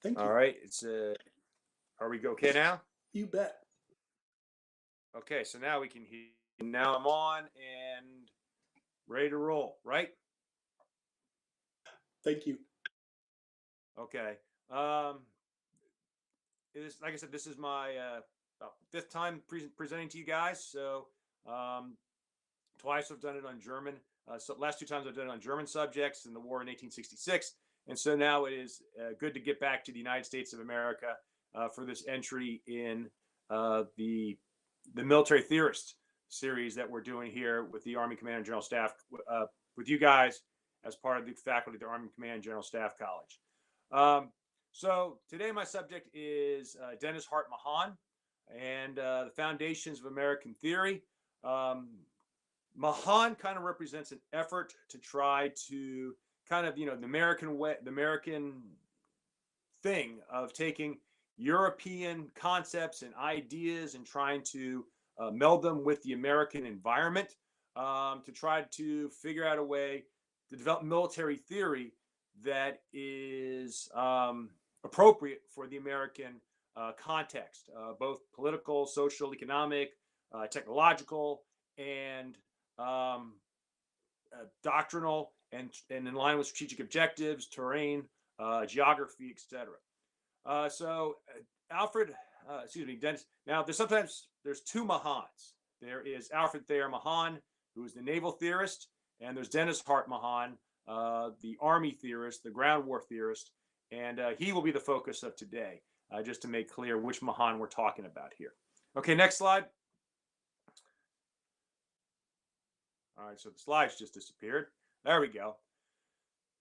Thank All you. right, are we okay now? You bet. Okay, so now we can hear. Now I'm on and ready to roll, right? Thank you. Okay. Um, it is like I said, this is my fifth time presenting to you guys. So um, twice I've done it on German. So last two times I've done it on German subjects in the war in 1866, and so now it is good to get back to the United States of America for this entry in the military theorist series that we're doing here with the Army Command and General Staff with you guys as part of the faculty of the Army Command and General Staff College. So today my subject is Denis Hart Mahan and the foundations of American theory. Mahan kind of represents an effort to try to kind of, the American way, the American thing of taking European concepts and ideas and trying to meld them with the American environment to try to figure out a way to develop military theory that is appropriate for the American context, both political, social, economic, technological, and doctrinal, and in line with strategic objectives, terrain, geography, etc. Alfred, excuse me, Dennis. Now, there's two Mahans. There is Alfred Thayer Mahan, who is the naval theorist, and there's Denis Hart Mahan, the Army theorist, the ground war theorist, and he will be the focus of today, just to make clear which Mahan we're talking about here. Okay, next slide. All right, so the slides just disappeared. There we go.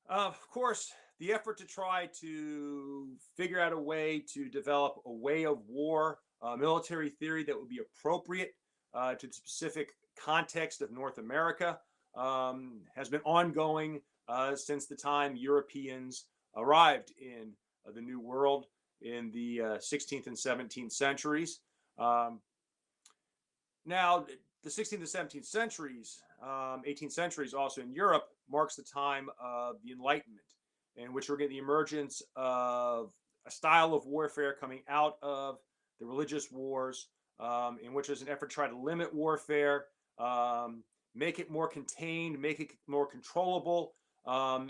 Of course, the effort to try to figure out a way to develop a way of war, military theory that would be appropriate to the specific context of North America has been ongoing since the time Europeans arrived in the New World in the 16th and 17th centuries. Now, the 16th and 17th centuries, 18th centuries also in Europe, marks the time of the Enlightenment, in which we're getting the emergence of a style of warfare coming out of the religious wars, in which there's an effort to try to limit warfare, make it more contained, make it more controllable,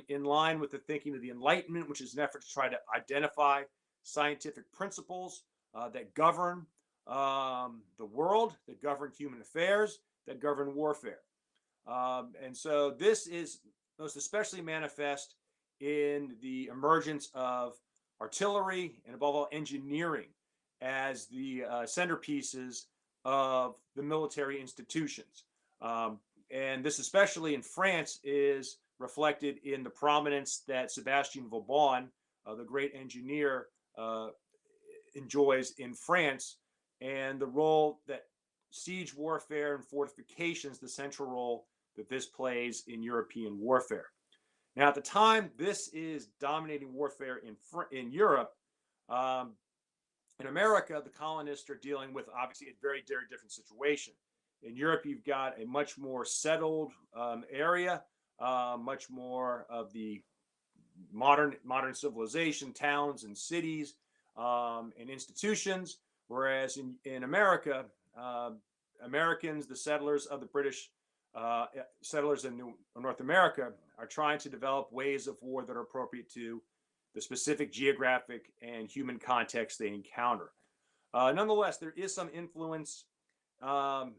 in line with the thinking of the Enlightenment, which is an effort to try to identify scientific principles that govern the world, that govern human affairs, that govern warfare. And so this is most especially manifest in the emergence of artillery and above all engineering as the centerpieces of the military institutions. And this, especially in France, is reflected in the prominence that Sebastien Vauban, the great engineer, enjoys in France, and the role that siege warfare and fortifications, the central role that this plays in European warfare. Now, at the time, this is dominating warfare in Europe. In America, the colonists are dealing with obviously a very, very different situation. In Europe, you've got a much more settled area, much more of the modern civilization, towns and cities and institutions. Whereas in America, Americans, the settlers of the British settlers in North America, are trying to develop ways of war that are appropriate to the specific geographic and human context they encounter. Nonetheless, there is some influence, and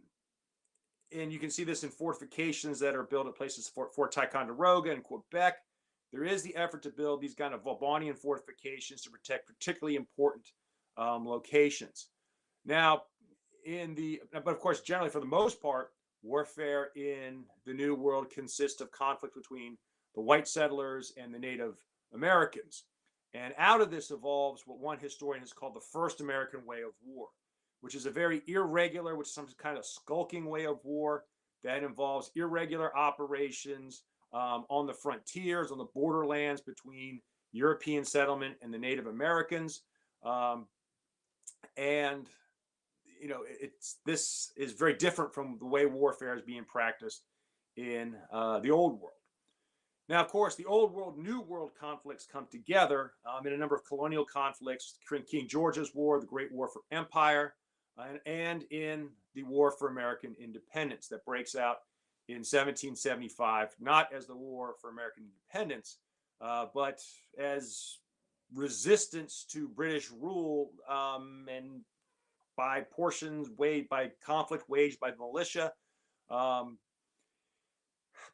you can see this in fortifications that are built at places, Fort Ticonderoga in Quebec. There is the effort to build these kind of Vaughanian fortifications to protect particularly important locations. Now, but of course, generally for the most part, warfare in the New World consists of conflict between the white settlers and the Native Americans. And out of this evolves what one historian has called the first American way of war, which is a very irregular, which is some kind of skulking way of war that involves irregular operations on the frontiers, on the borderlands between European settlement and the Native Americans. And this is very different from the way warfare is being practiced in the old world. Now, of course, the Old World, New World conflicts come together in a number of colonial conflicts, King George's War, the Great War for Empire, and in the War for American Independence that breaks out in 1775, not as the War for American Independence, but as resistance to British rule and by portions waged by conflict waged by the militia. Um,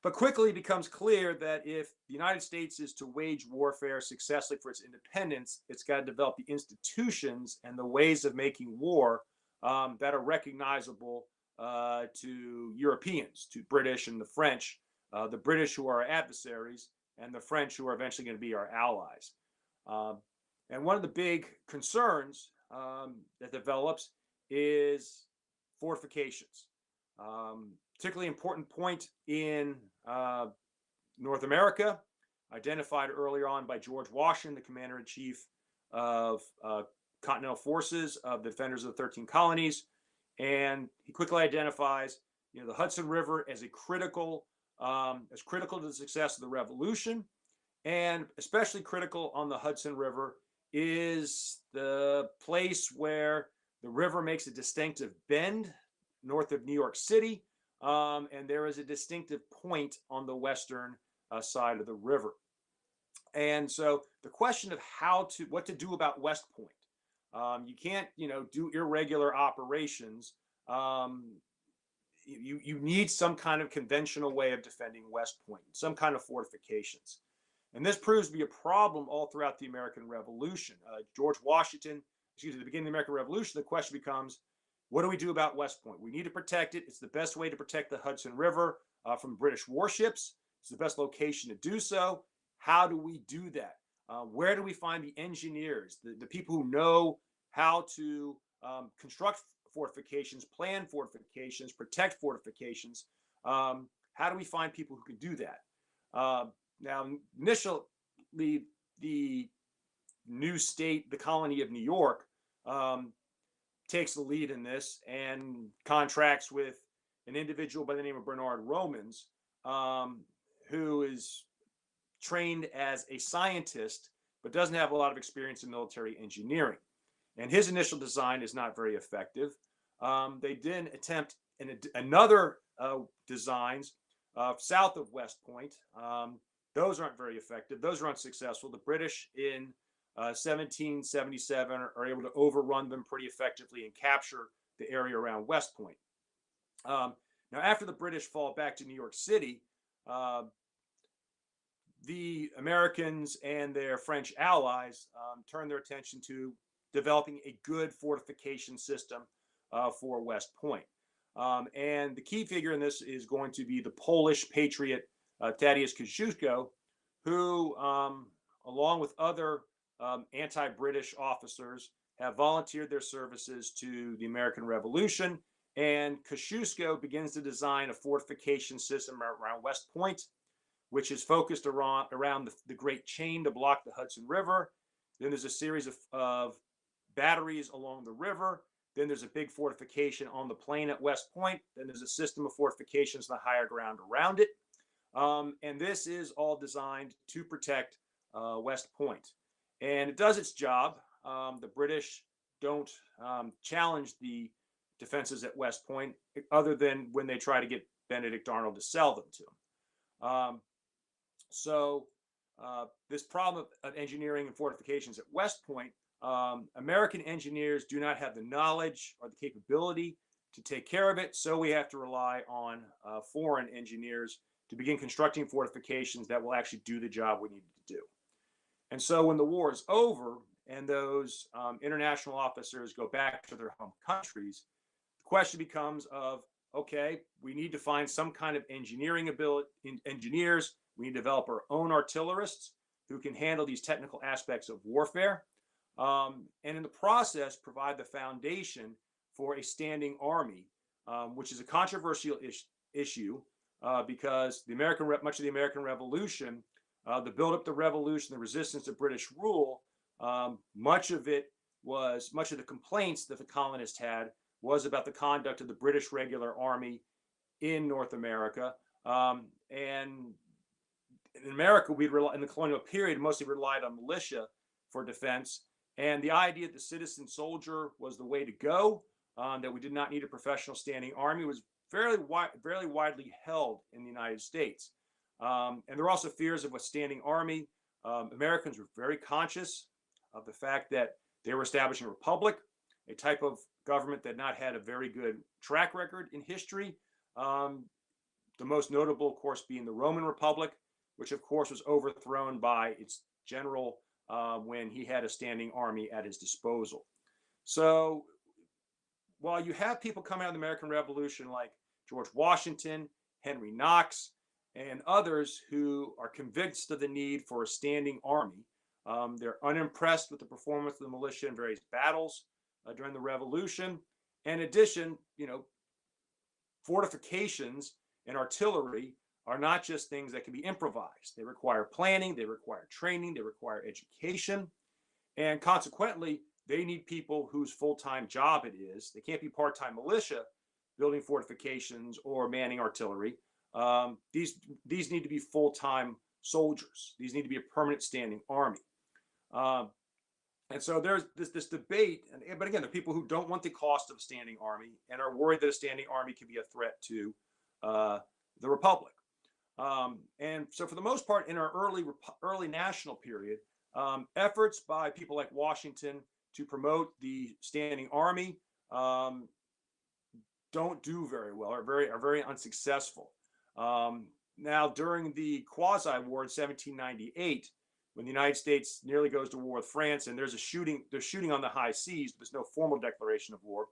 but quickly becomes clear that if the United States is to wage warfare successfully for its independence, it's got to develop the institutions and the ways of making war that are recognizable to Europeans, to British and the French, the British who are our adversaries, and the French who are eventually going to be our allies. Um, and one of the big concerns that develops is fortifications. Particularly important point in North America, identified earlier on by George Washington, the commander-in-chief of Continental Forces of the Defenders of the 13 Colonies. And he quickly identifies, the Hudson River as critical to the success of the Revolution. And especially critical on the Hudson River is the place where the river makes a distinctive bend north of New York City, and there is a distinctive point on the western side of the river. And so the question of what to do about West Point, you can't, do irregular operations. You need some kind of conventional way of defending West Point, some kind of fortifications. And this proves to be a problem all throughout the American Revolution. George Washington, at the beginning of the American Revolution, the question becomes, what do we do about West Point? We need to protect it. It's the best way to protect the Hudson River from British warships. It's the best location to do so. How do we do that? Where do we find the engineers, the people who know how to construct fortifications, plan fortifications, protect fortifications? How do we find people who can do that? Now, initially, the new state, the colony of New York, takes the lead in this and contracts with an individual by the name of Bernard Romans, who is trained as a scientist, but doesn't have a lot of experience in military engineering. And his initial design is not very effective. They then attempt another designs south of West Point. Those aren't very effective. Those are unsuccessful. The British in 1777 are able to overrun them pretty effectively and capture the area around West Point. Now, after the British fall back to New York City, the Americans and their French allies turn their attention to developing a good fortification system for West Point. And the key figure in this is going to be the Polish patriot Tadeusz Kościuszko, who, along with other anti-British officers, have volunteered their services to the American Revolution. And Kościuszko begins to design a fortification system around West Point, which is focused around the Great Chain to block the Hudson River. Then there's a series of batteries along the river. Then there's a big fortification on the plain at West Point. Then there's a system of fortifications on the higher ground around it. And this is all designed to protect West Point. And it does its job. The British don't challenge the defenses at West Point, other than when they try to get Benedict Arnold to sell them to him. So this problem of engineering and fortifications at West Point, American engineers do not have the knowledge or the capability to take care of it. So we have to rely on foreign engineers to begin constructing fortifications that will actually do the job we need to do. And so when the war is over and those international officers go back to their home countries, the question becomes of, okay, we need to find some kind of engineering engineers. We need to develop our own artillerists who can handle these technical aspects of warfare. And in the process, provide the foundation for a standing army, which is a controversial issue because much of the American Revolution, the build-up to the Revolution, the resistance to British rule, much of the complaints that the colonists had was about the conduct of the British regular army in North America. And in America, in the colonial period, mostly relied on militia for defense. And the idea that the citizen soldier was the way to go, that we did not need a professional standing army, was fairly widely held in the United States. And there were also fears of a standing army. Americans were very conscious of the fact that they were establishing a republic, a type of government that not had a very good track record in history. The most notable, of course, being the Roman Republic, which, of course, was overthrown by its general when he had a standing army at his disposal. So while you have people coming out of the American Revolution like George Washington, Henry Knox, and others who are convinced of the need for a standing army, they're unimpressed with the performance of the militia in various battles during the Revolution. In addition, fortifications and artillery are not just things that can be improvised. They require planning, they require training, they require education, and consequently, they need people whose full-time job it is. They can't be part-time militia building fortifications or manning artillery. These need to be full-time soldiers. These need to be a permanent standing army. And so there's this debate, but again, there are people who don't want the cost of a standing army and are worried that a standing army can be a threat to the republic. And so for the most part, in our early national period, efforts by people like Washington to promote the standing army don't do very well, are very unsuccessful. Now, during the quasi-war in 1798, when the United States nearly goes to war with France, and there's shooting on the high seas, but there's no formal declaration of war.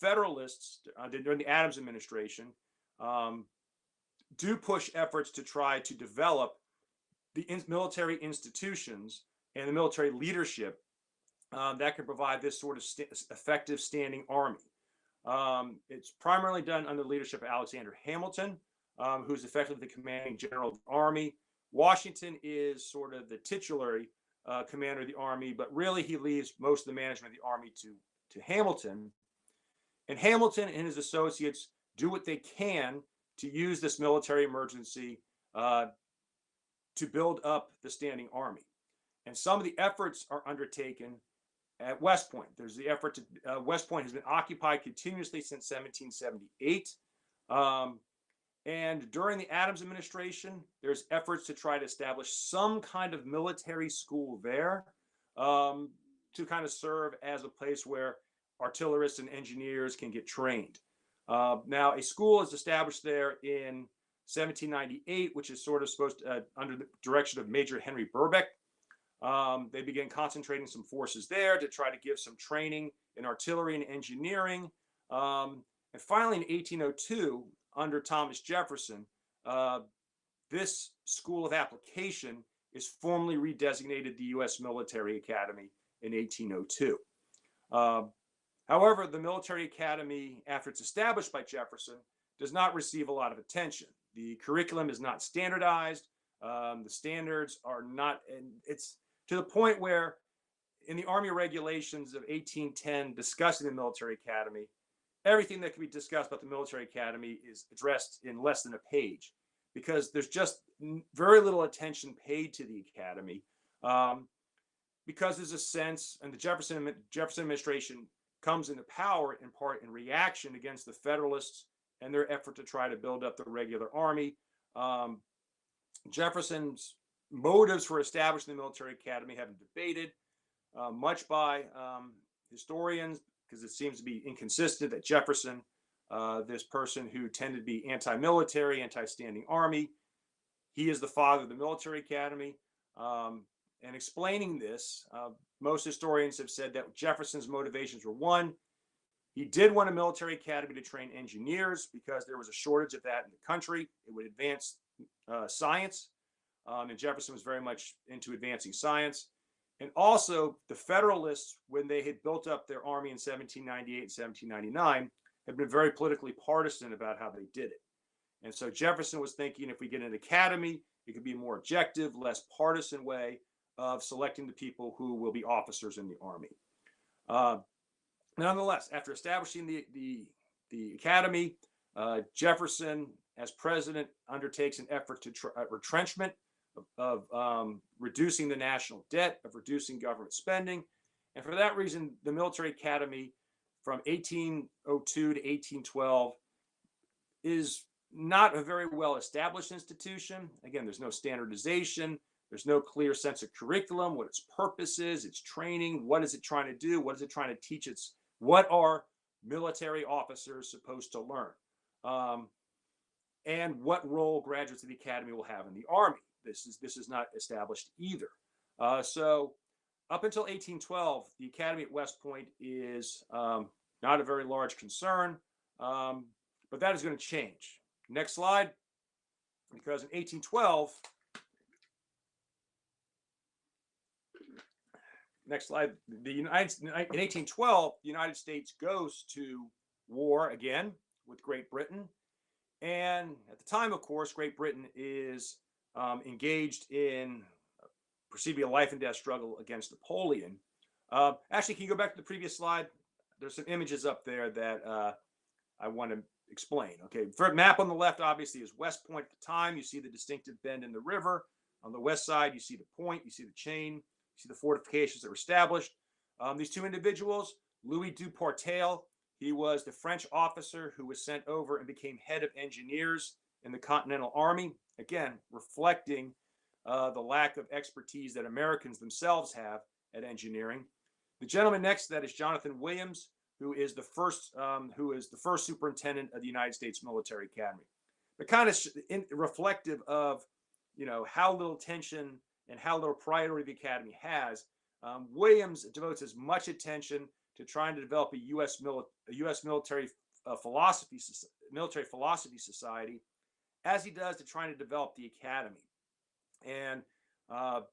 Federalists during the Adams administration do push efforts to try to develop the military institutions and the military leadership that can provide this sort of effective standing army. It's primarily done under the leadership of Alexander Hamilton, who's effectively the commanding general of the army. Washington is sort of the titular commander of the army, but really he leaves most of the management of the army to Hamilton. And Hamilton and his associates do what they can to use this military emergency to build up the standing army. And some of the efforts are undertaken at West Point. There's the effort to, West Point has been occupied continuously since 1778. And during the Adams administration, there's efforts to try to establish some kind of military school there to kind of serve as a place where artillerists and engineers can get trained. Now, a school is established there in 1798, which is sort of supposed to, under the direction of Major Henry Burbeck. They began concentrating some forces there to try to give some training in artillery and engineering. And finally, in 1802, under Thomas Jefferson, this School of Application is formally redesignated the U.S. Military Academy in 1802. However, the Military Academy, after it's established by Jefferson, does not receive a lot of attention. The curriculum is not standardized. The standards are not, and it's to the point where in the Army regulations of 1810 discussing the Military Academy, everything that can be discussed about the Military Academy is addressed in less than a page because there's just very little attention paid to the academy because there's a sense, and the Jefferson administration comes into power in part in reaction against the Federalists and their effort to try to build up the regular army. Jefferson's motives for establishing the Military Academy have been debated much by historians because it seems to be inconsistent that Jefferson, this person who tended to be anti-military, anti-standing army, he is the father of the Military Academy. And explaining this, most historians have said that Jefferson's motivations were one, he did want a military academy to train engineers because there was a shortage of that in the country. It would advance science, and Jefferson was very much into advancing science. And also, the Federalists, when they had built up their army in 1798 and 1799, had been very politically partisan about how they did it. And so Jefferson was thinking if we get an academy, it could be a more objective, less partisan way of selecting the people who will be officers in the army. Nonetheless, after establishing the academy, Jefferson, as president, undertakes an effort to retrenchment of reducing the national debt, of reducing government spending. And for that reason, the military academy from 1802 to 1812 is not a very well established institution. Again, there's no standardization. There's no clear sense of curriculum, what its purpose is, its training, what is it trying to do, what is it trying to teach, what are military officers supposed to learn, and what role graduates of the academy will have in the Army. This is not established either. So up until 1812, the academy at West Point is not a very large concern, but that is going to change. Next slide, because in 1812, next slide, in 1812, the United States goes to war again with Great Britain. And at the time, of course, Great Britain is engaged in perceived to be a life and death struggle against Napoleon. Actually, can you go back to the previous slide? There's some images up there that I want to explain. Okay, for map on the left, obviously, is West Point at the time. You see the distinctive bend in the river. On the west side, you see the point, you see the chain, you see the fortifications that were established. These two individuals, Louis Duportail, he was the French officer who was sent over and became head of engineers in the Continental Army, again, reflecting the lack of expertise that Americans themselves have at engineering. The gentleman next to that is Jonathan Williams, who is the first superintendent of the United States Military Academy. But kind of reflective of, how little attention and how little priority the academy has. Williams devotes as much attention to trying to develop a U.S. military philosophy society as he does to trying to develop the academy. And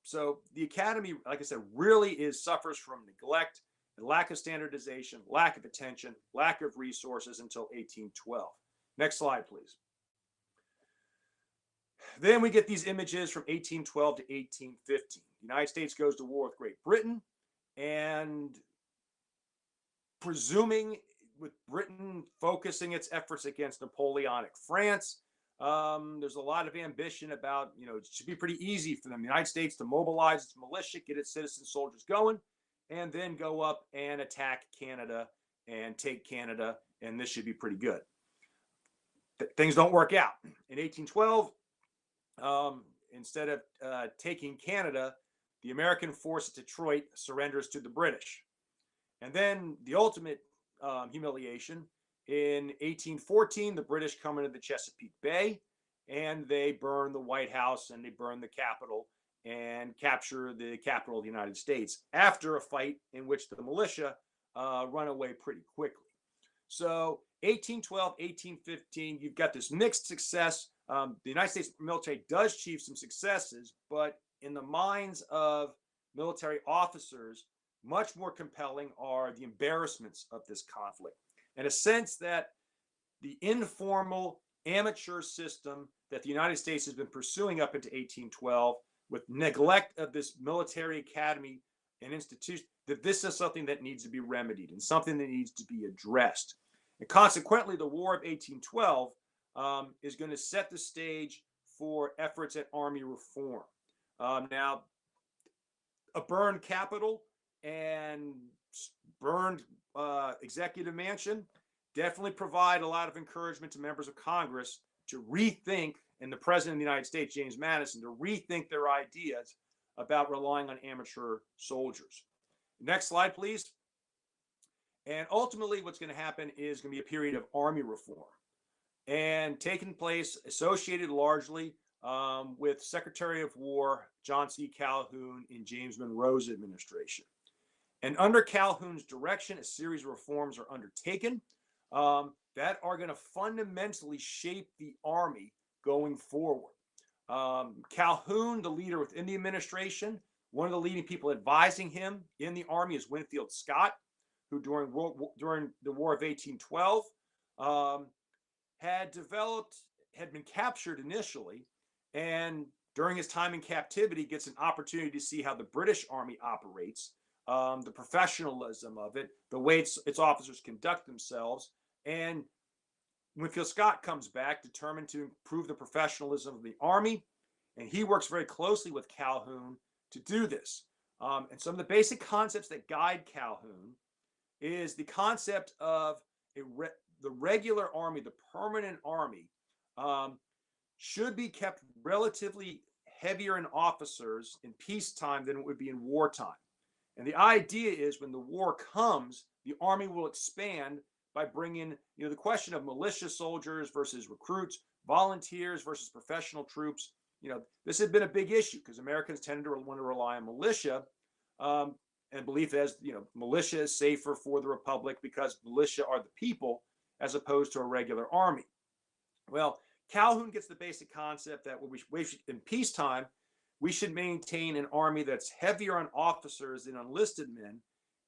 so the academy, like I said, really suffers from neglect, lack of standardization, lack of attention, lack of resources until 1812. Next slide, please. Then we get these images from 1812 to 1815. The United States goes to war with Great Britain, and presuming with Britain focusing its efforts against Napoleonic France, there's a lot of ambition about, it should be pretty easy for the United States to mobilize its militia, get its citizen soldiers going, and then go up and attack Canada and take Canada, and this should be pretty good. Things don't work out. In 1812, instead of taking Canada, the American force at Detroit surrenders to the British. And then the ultimate humiliation, in 1814, the British come into the Chesapeake Bay, and they burn the White House, and they burn the Capitol, and capture the capital of the United States after a fight in which the militia run away pretty quickly. So 1812, 1815, you've got this mixed success. The United States military does achieve some successes, but in the minds of military officers, much more compelling are the embarrassments of this conflict, and a sense that the informal amateur system that the United States has been pursuing up into 1812, with neglect of this military academy and institution, that this is something that needs to be remedied and something that needs to be addressed. And consequently, the War of 1812 is going to set the stage for efforts at Army reform. Now, a burned Capitol and burned executive mansion definitely provide a lot of encouragement to members of Congress to rethink, and the President of the United States, James Madison, to rethink their ideas about relying on amateur soldiers. Next slide, please. And ultimately, what's going to happen is going to be a period of Army reform, and taking place, associated largely with Secretary of War John C. Calhoun in James Monroe's administration. And under Calhoun's direction, a series of reforms are undertaken that are going to fundamentally shape the Army going forward. Calhoun, the leader within the administration, one of the leading people advising him in the Army is Winfield Scott, who during the War of 1812 had been captured initially, and during his time in captivity gets an opportunity to see how the British Army operates, the professionalism of it, the way its officers conduct themselves. And Winfield Scott comes back determined to improve the professionalism of the Army. And he works very closely with Calhoun to do this. And some of the basic concepts that guide Calhoun is the concept of the regular army, the permanent army, should be kept relatively heavier in officers in peacetime than it would be in wartime. And the idea is when the war comes, the army will expand by bringing, the question of militia soldiers versus recruits, volunteers versus professional troops. This had been a big issue because Americans tended to want to rely on militia, and belief as, militia is safer for the republic because militia are the people as opposed to a regular army. Well, Calhoun gets the basic concept that in peacetime, we should maintain an army that's heavier on officers than enlisted men.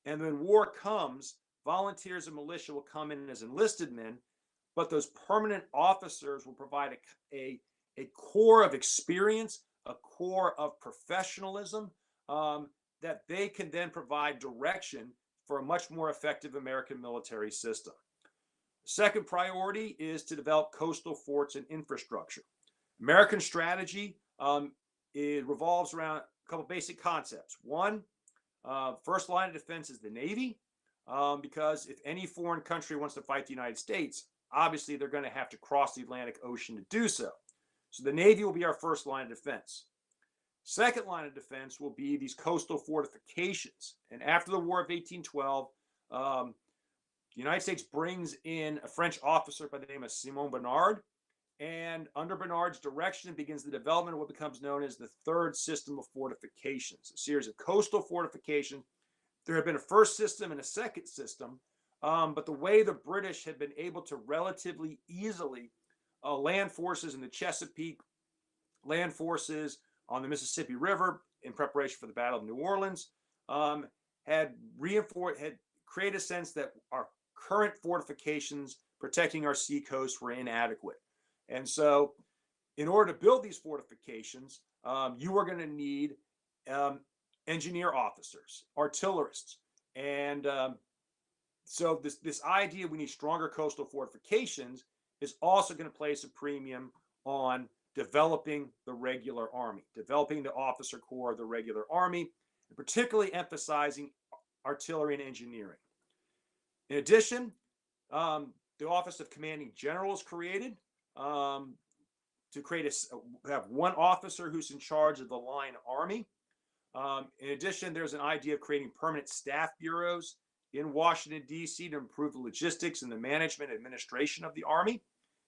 And when war comes, volunteers and militia will come in as enlisted men, but those permanent officers will provide a core of experience, a core of professionalism, that they can then provide direction for a much more effective American military system. The second priority is to develop coastal forts and infrastructure. American strategy it revolves around a couple basic concepts. One, first line of defense is the Navy, because if any foreign country wants to fight the United States, obviously they're going to have to cross the Atlantic Ocean to do so. So the Navy will be our first line of defense. Second line of defense will be these coastal fortifications. And after the War of 1812, the United States brings in a French officer by the name of Simon Bernard. And under Bernard's direction begins the development of what becomes known as the third system of fortifications, a series of coastal fortifications. There had been a first system and a second system, but the way the British had been able to relatively easily land forces in the Chesapeake, land forces on the Mississippi River in preparation for the Battle of New Orleans, had created a sense that our current fortifications protecting our sea coast were inadequate. And so in order to build these fortifications, you were going to need engineer officers, artillerists. And so this idea we need stronger coastal fortifications is also going to place a premium on developing the regular army, developing the officer corps of the regular army, and particularly emphasizing artillery and engineering. In addition, the Office of Commanding General is created to have one officer who's in charge of the line army. In addition, there's an idea of creating permanent staff bureaus in Washington, D.C. to improve the logistics and the management and administration of the Army.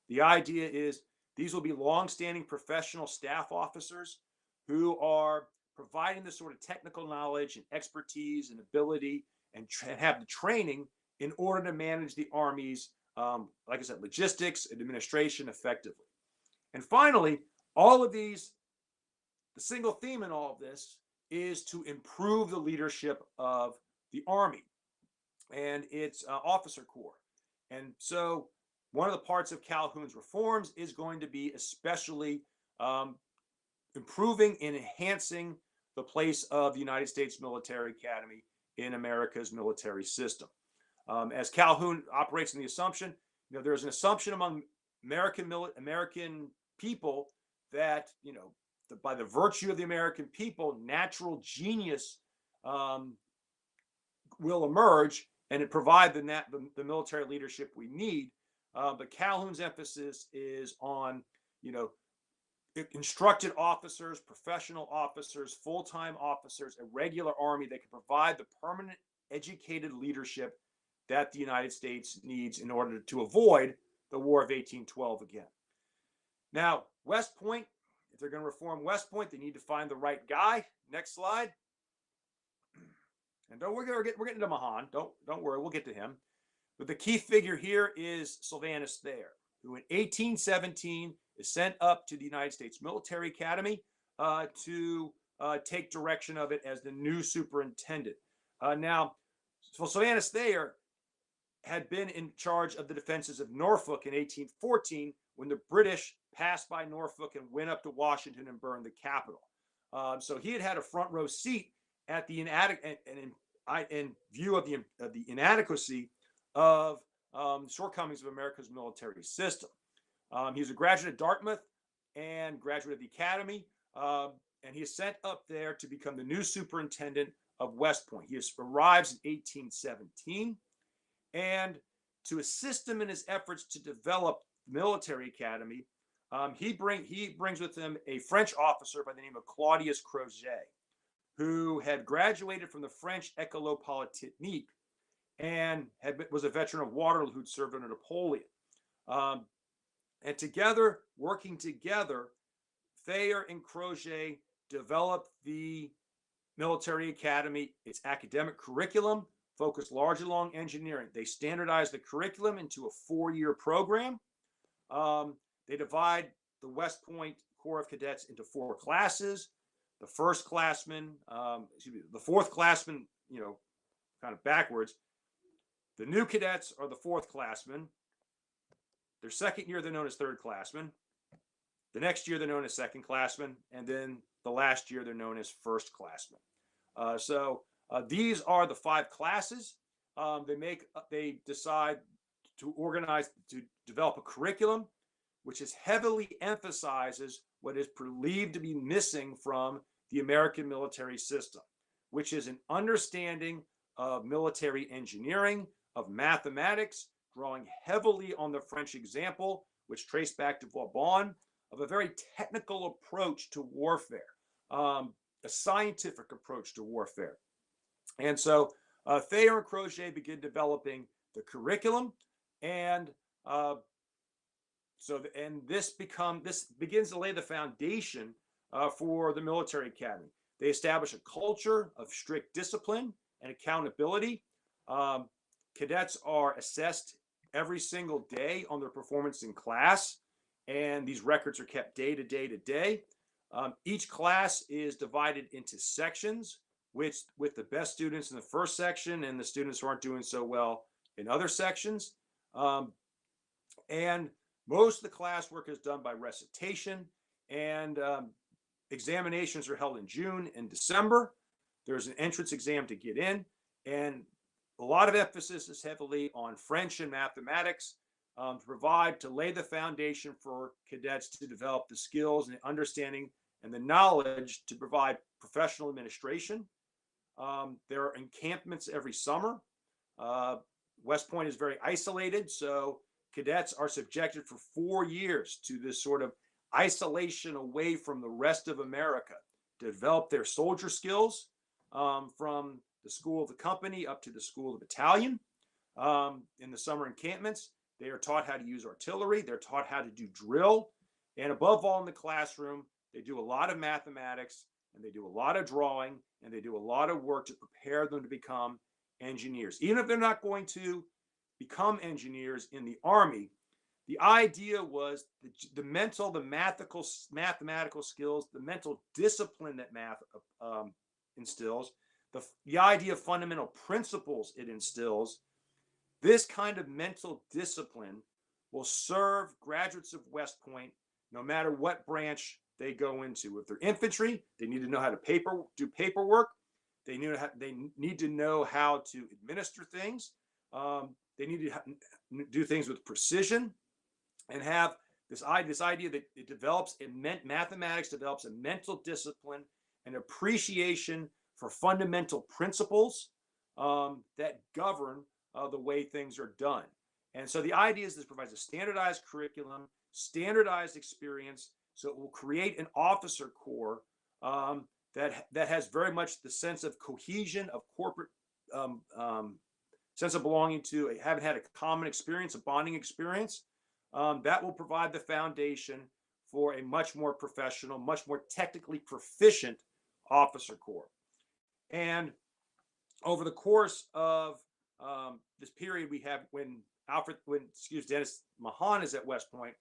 The idea is these will be longstanding professional staff officers who are providing the sort of technical knowledge and expertise and ability and have the training in order to manage the Army's, like I said, logistics and administration effectively. And finally, all of these, the single theme in all of this is to improve the leadership of the Army and its officer corps. And so one of the parts of Calhoun's reforms is going to be especially improving and enhancing the place of the United States Military Academy in America's military system. As Calhoun operates in the assumption, there's an assumption among American people that, by the virtue of the American people, natural genius will emerge and it provide the military leadership we need. But Calhoun's emphasis is on, instructed officers, professional officers, full-time officers, a regular army that can provide the permanent educated leadership that the United States needs in order to avoid the War of 1812 again. Now, West Point, if they're going to reform West Point, they need to find the right guy. Next slide. And we're getting to Mahan. Don't worry, we'll get to him. But the key figure here is Sylvanus Thayer, who in 1817 is sent up to the United States Military Academy to take direction of it as the new superintendent. Now, Sylvanus Thayer had been in charge of the defenses of Norfolk in 1814 when the British passed by Norfolk and went up to Washington and burned the capital. So he had a front row seat at the in view of the inadequacy of shortcomings of America's military system. He was a graduate of Dartmouth and graduate of the Academy. and he is sent up there to become the new superintendent of West Point. He arrives in 1817, and to assist him in his efforts to develop the military academy, he brings with him a French officer by the name of Claudius Crozet, who had graduated from the French École Polytechnique and was a veteran of Waterloo who'd served under Napoleon. And together, working together, Thayer and Crozet developed the military academy, its academic curriculum, focused largely along engineering. They standardized the curriculum into a 4-year program. They divide the West Point Corps of Cadets into 4 classes. The first classmen, the fourth classmen, kind of backwards. The new cadets are the 4th classmen. Their second year, they're known as 3rd classmen. The next year, they're known as 2nd classmen. And then the last year, they're known as 1st classmen. So these are the 5 classes. They decide to organize, to develop a curriculum, which is heavily emphasizes what is believed to be missing from the American military system, which is an understanding of military engineering, of mathematics, drawing heavily on the French example, which traced back to Vauban, of a very technical approach to warfare, a scientific approach to warfare. And so Thayer and Crozet begin developing the curriculum, and this begins to lay the foundation for the military academy. They establish a culture of strict discipline and accountability. Cadets are assessed every single day on their performance in class, and these records are kept day to day to day. Each class is divided into sections, with the best students in the first section and the students who aren't doing so well in other sections. And most of the classwork is done by recitation, and examinations are held in June and December. There's an entrance exam to get in, and a lot of emphasis is heavily on French and mathematics to lay the foundation for cadets to develop the skills and the understanding and the knowledge to provide professional administration. There are encampments every summer. West Point is very isolated, so cadets are subjected for 4 years to this sort of isolation away from the rest of America to develop their soldier skills, from the school of the company up to the school of the battalion. In the summer encampments, they are taught how to use artillery. They're taught how to do drill. And above all, in the classroom, they do a lot of mathematics, and they do a lot of drawing, and they do a lot of work to prepare them to become engineers. Even if they're not going to become engineers in the Army, the idea was the mathematical skills, the mental discipline that math instills, the idea of fundamental principles it instills. This kind of mental discipline will serve graduates of West Point no matter what branch they go into. If they're infantry, they need to know how to do paperwork. They need to know how to administer things. They need to do things with precision, and have this idea that it develops mathematics develops a mental discipline and appreciation for fundamental principles that govern the way things are done. And so the idea is this provides a standardized curriculum, standardized experience, so it will create an officer corps that has very much the sense of cohesion, of corporate sense of belonging to, having had a common experience, a bonding experience. That will provide the foundation for a much more professional, much more technically proficient officer corps. And over the course of this period we have when Denis Mahan is at West Point,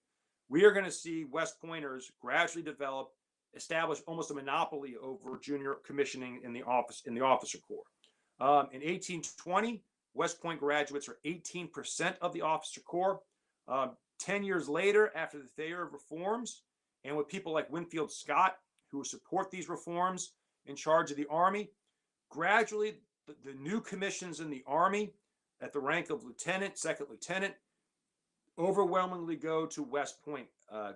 we are going to see West Pointers gradually establish almost a monopoly over junior commissioning in the officer corps. In 1820, West Point graduates are 18% of the officer corps. 10 years later, after the Thayer reforms, and with people like Winfield Scott, who support these reforms in charge of the Army, gradually the new commissions in the Army at the rank of lieutenant, second lieutenant, overwhelmingly go to West Point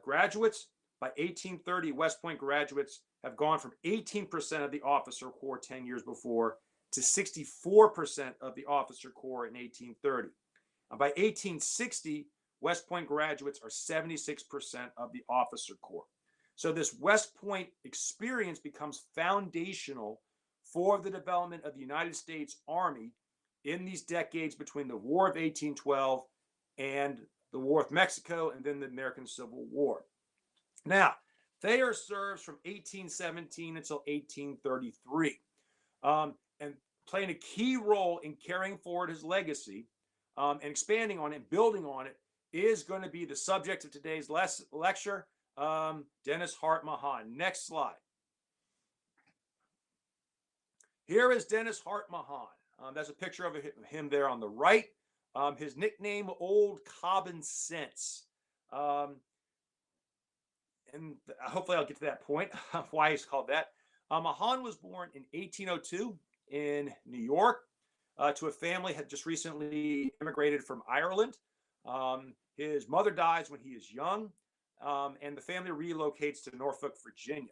graduates. by 1830, West Point graduates have gone from 18% of the officer corps 10 years before to 64% of the officer corps in 1830. By 1860, West Point graduates are 76% of the officer corps. So this West Point experience becomes foundational for the development of the United States Army in these decades between the War of 1812 and the War with Mexico and then the American Civil War. Now, Thayer serves from 1817 until 1833, and playing a key role in carrying forward his legacy and expanding on it, building on it, is going to be the subject of today's lecture, Denis Hart Mahan. Next slide. Here is Denis Hart Mahan. That's a picture of him there on the right. His nickname, Old Cobbon Sense. And hopefully I'll get to that point of why he's called that. Mahan was born in 1802 in New York to a family that had just recently immigrated from Ireland. His mother dies when he is young, and the family relocates to Norfolk, Virginia.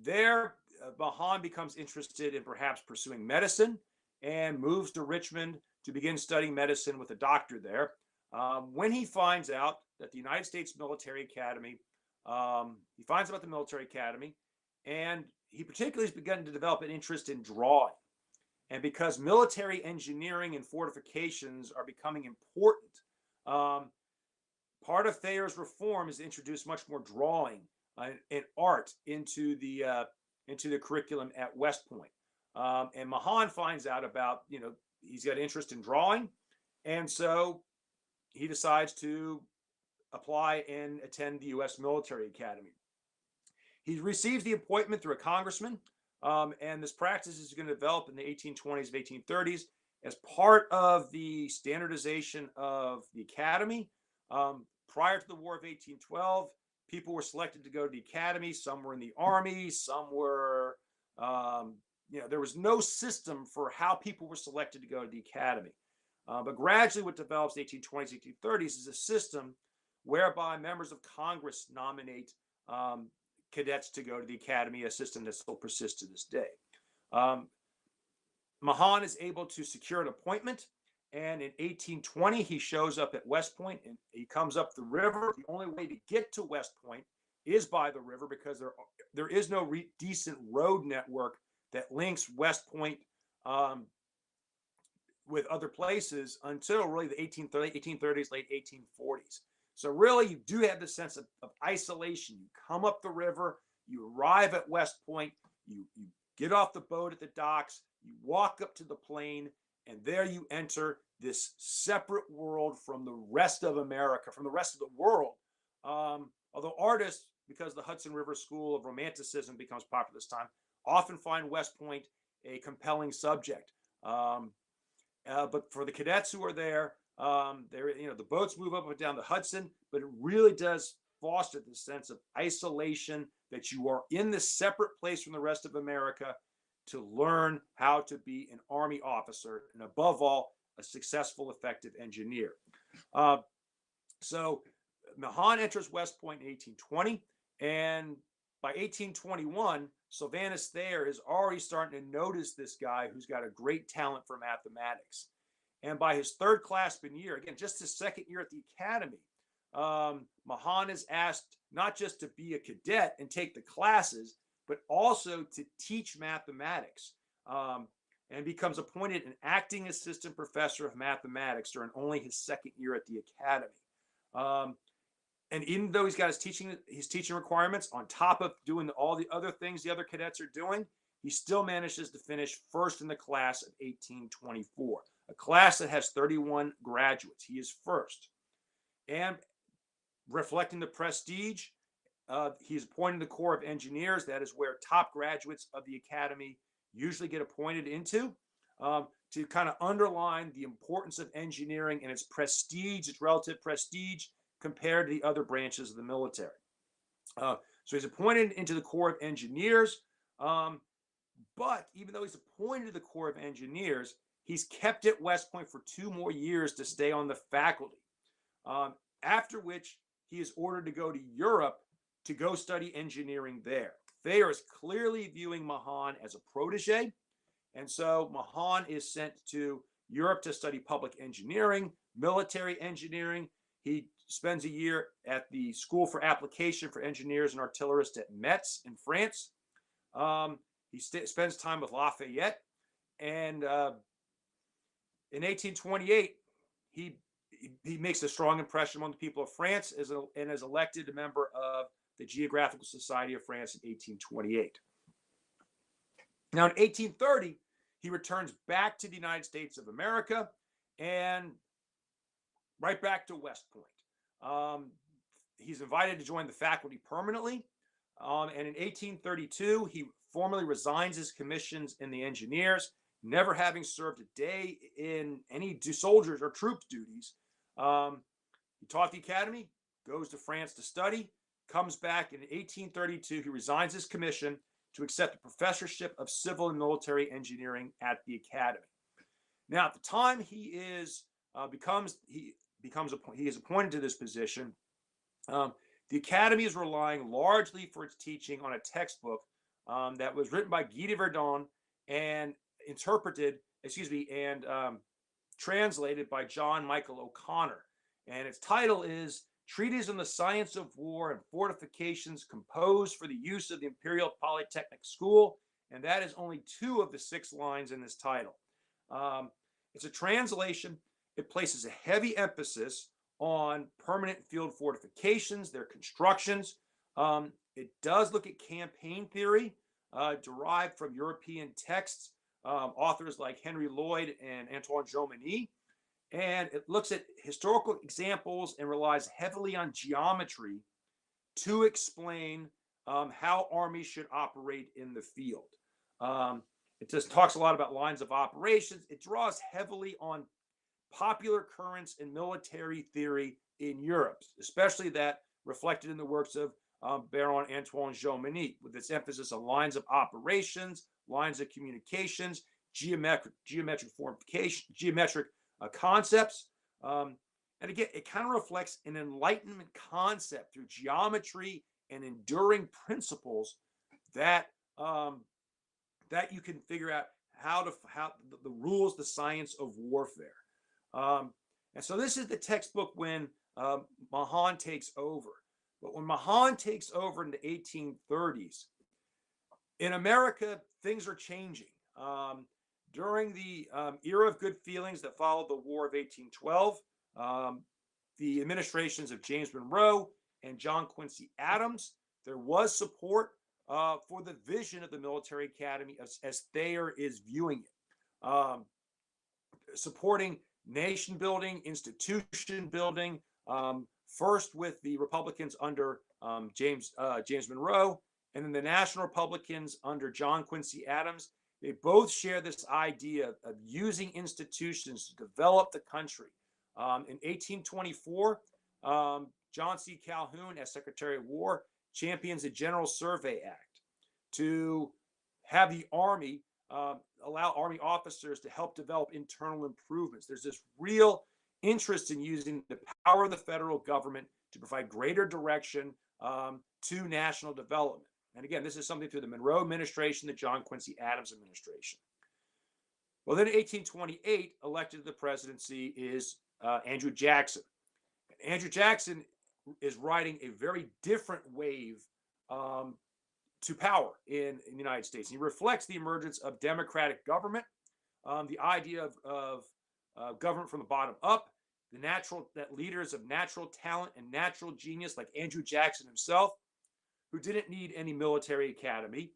There, Mahan becomes interested in perhaps pursuing medicine and moves to Richmond to begin studying medicine with a doctor there. When he finds out that the United States Military Academy, he finds about the military academy, and he particularly has begun to develop an interest in drawing. And because military engineering and fortifications are becoming important, part of Thayer's reform is to introduce much more drawing and art into the curriculum at West Point. And Mahan finds out about, he's got interest in drawing, and so he decides to apply and attend the U.S. Military Academy. He receives the appointment through a congressman, and this practice is going to develop in the 1820s and 1830s as part of the standardization of the academy. Prior to the War of 1812, people were selected to go to the academy. Some were in the army, some were, there was no system for how people were selected to go to the academy. But gradually what develops in the 1820s, 1830s is a system whereby members of Congress nominate cadets to go to the academy, a system that still persists to this day. Mahan is able to secure an appointment, and in 1820, he shows up at West Point, and he comes up the river. The only way to get to West Point is by the river because there is no decent road network that links West Point with other places until really the 1830s, late 1840s. So really, you do have this sense of isolation. You come up the river, you arrive at West Point, you get off the boat at the docks, you walk up to the plain, and there you enter this separate world from the rest of America, from the rest of the world. Although artists, because the Hudson River School of Romanticism becomes popular this time, often find West Point a compelling subject. But for the cadets who are there, the boats move up and down the Hudson, but it really does foster this sense of isolation, that you are in this separate place from the rest of America to learn how to be an Army officer and, above all, a successful, effective engineer. So Mahan enters West Point in 1820, and by 1821, Sylvanus Thayer is already starting to notice this guy who's got a great talent for mathematics. And by his third classman year, again, just his second year at the academy, Mahan is asked not just to be a cadet and take the classes, but also to teach mathematics, and becomes appointed an acting assistant professor of mathematics during only his second year at the academy. And even though he's got his teaching requirements on top of doing all the other things the other cadets are doing, he still manages to finish first in the class of 1824, a class that has 31 graduates. He is first. And reflecting the prestige, he's appointed to the Corps of Engineers. That is where top graduates of the academy usually get appointed into, to kind of underline the importance of engineering and its prestige, its relative prestige, compared to the other branches of the military. So he's appointed into the Corps of Engineers, but even though he's appointed to the Corps of Engineers, he's kept at West Point for 2 more years to stay on the faculty, after which he is ordered to go to Europe to go study engineering there. Thayer is clearly viewing Mahan as a protege, and so Mahan is sent to Europe to study public engineering, military engineering. He spends a year at the School for Application for Engineers and Artillerists at Metz in France. He spends time with Lafayette, and in 1828, he makes a strong impression among the people of France and is elected a member of the Geographical Society of France in 1828. Now, in 1830, he returns back to the United States of America and right back to West Point. He's invited to join the faculty permanently. And in 1832, he formally resigns his commissions in the engineers, never having served a day in any soldiers or troop duties. He taught the academy, goes to France to study, comes back in 1832. He resigns his commission to accept the professorship of civil and military engineering at the academy. Now, at the time he is appointed to this position, the academy is relying largely for its teaching on a textbook that was written by Guy de Verdon and translated by John Michael O'Connor. And its title is Treatise on the Science of War and Fortifications, composed for the use of the Imperial Polytechnic School. And that is only 2 of the 6 lines in this title. It's a translation. It places a heavy emphasis on permanent field fortifications, their constructions. It does look at campaign theory derived from European texts, authors like Henry Lloyd and Antoine Jomini. And it looks at historical examples and relies heavily on geometry to explain how armies should operate in the field. It just talks a lot about lines of operations. It draws heavily on popular currents in military theory in Europe, especially that reflected in the works of Baron Antoine Jomini, with its emphasis on lines of operations, lines of communications, geometric fortification, geometric concepts. And again, it kind of reflects an Enlightenment concept through geometry and enduring principles that that you can figure out how the rules, the science of warfare. And so this is the textbook when Mahan takes over. But when Mahan takes over in the 1830s, in America, things are changing. During the era of good feelings that followed the War of 1812, the administrations of James Monroe and John Quincy Adams, there was support for the vision of the military academy as Thayer is viewing it, supporting nation building, institution building, first with the Republicans under James Monroe, and then the National Republicans under John Quincy Adams. They both share this idea of using institutions to develop the country. In 1824, John C. Calhoun, as Secretary of War, champions the General Survey Act to have the Army allow Army officers to help develop internal improvements. There's this real interest in using the power of the federal government to provide greater direction to national development. And again, this is something through the Monroe administration, the John Quincy Adams administration. Well, then in 1828, elected to the presidency is Andrew Jackson. Andrew Jackson is riding a very different wave to power in the United States. He reflects the emergence of democratic government, the idea of government from the bottom up, that leaders of natural talent and natural genius like Andrew Jackson himself, who didn't need any military academy,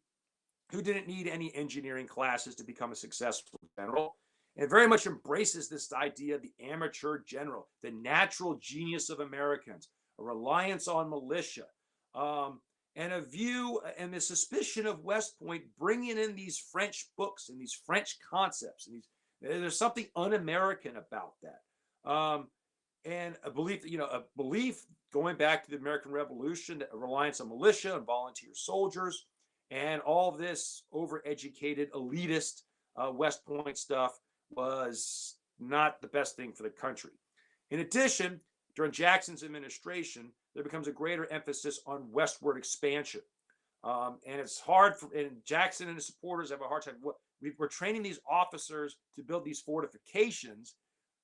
who didn't need any engineering classes to become a successful general, and very much embraces this idea of the amateur general, the natural genius of Americans, a reliance on militia, and a view and the suspicion of West Point bringing in these French books and these French concepts. And there's something un-American about that. And a belief going back to the American Revolution, a reliance on militia and volunteer soldiers, and all this overeducated, elitist West Point stuff was not the best thing for the country. In addition, during Jackson's administration, there becomes a greater emphasis on westward expansion. And it's hard for, and Jackson and his supporters have a hard time. We're training these officers to build these fortifications.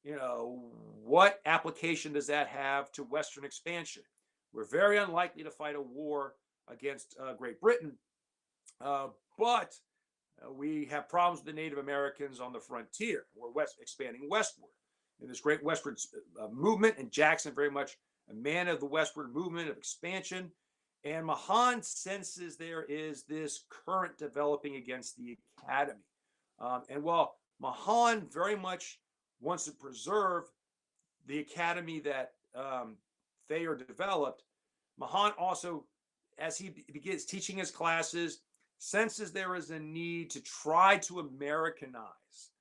What application does that have to Western expansion? We're very unlikely to fight a war against Great Britain, but we have problems with the Native Americans on the frontier. We're expanding westward in this great westward movement, and Jackson very much a man of the westward movement of expansion. And Mahan senses there is this current developing against the academy. And while Mahan very much wants to preserve the academy that Thayer developed, Mahan also, as he begins teaching his classes, senses there is a need to try to Americanize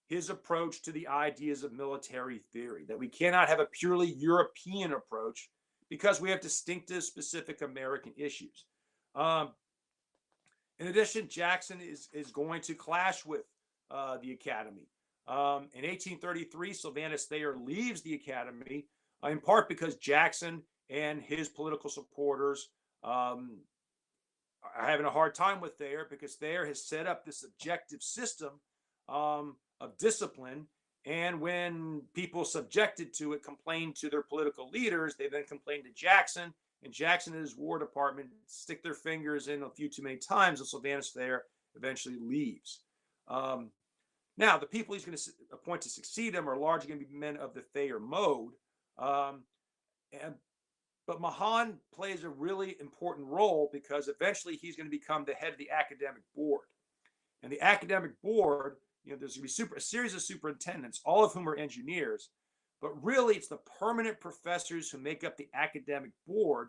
his approach to the ideas of military theory, that we cannot have a purely European approach because we have distinctive, specific American issues. In addition, Jackson is going to clash with the academy. In 1833, Sylvanus Thayer leaves the academy, in part because Jackson and his political supporters are having a hard time with Thayer, because Thayer has set up this objective system of discipline. And when people subjected to it complained to their political leaders, they then complained to Jackson, and Jackson and his War Department stick their fingers in a few too many times, and Sylvanus Thayer eventually leaves. Now, the people he's going to appoint to succeed him are largely going to be men of the Thayer mode. But Mahan plays a really important role because eventually he's going to become the head of the academic board. And the academic board, there's going to be a series of superintendents, all of whom are engineers, but really it's the permanent professors who make up the academic board,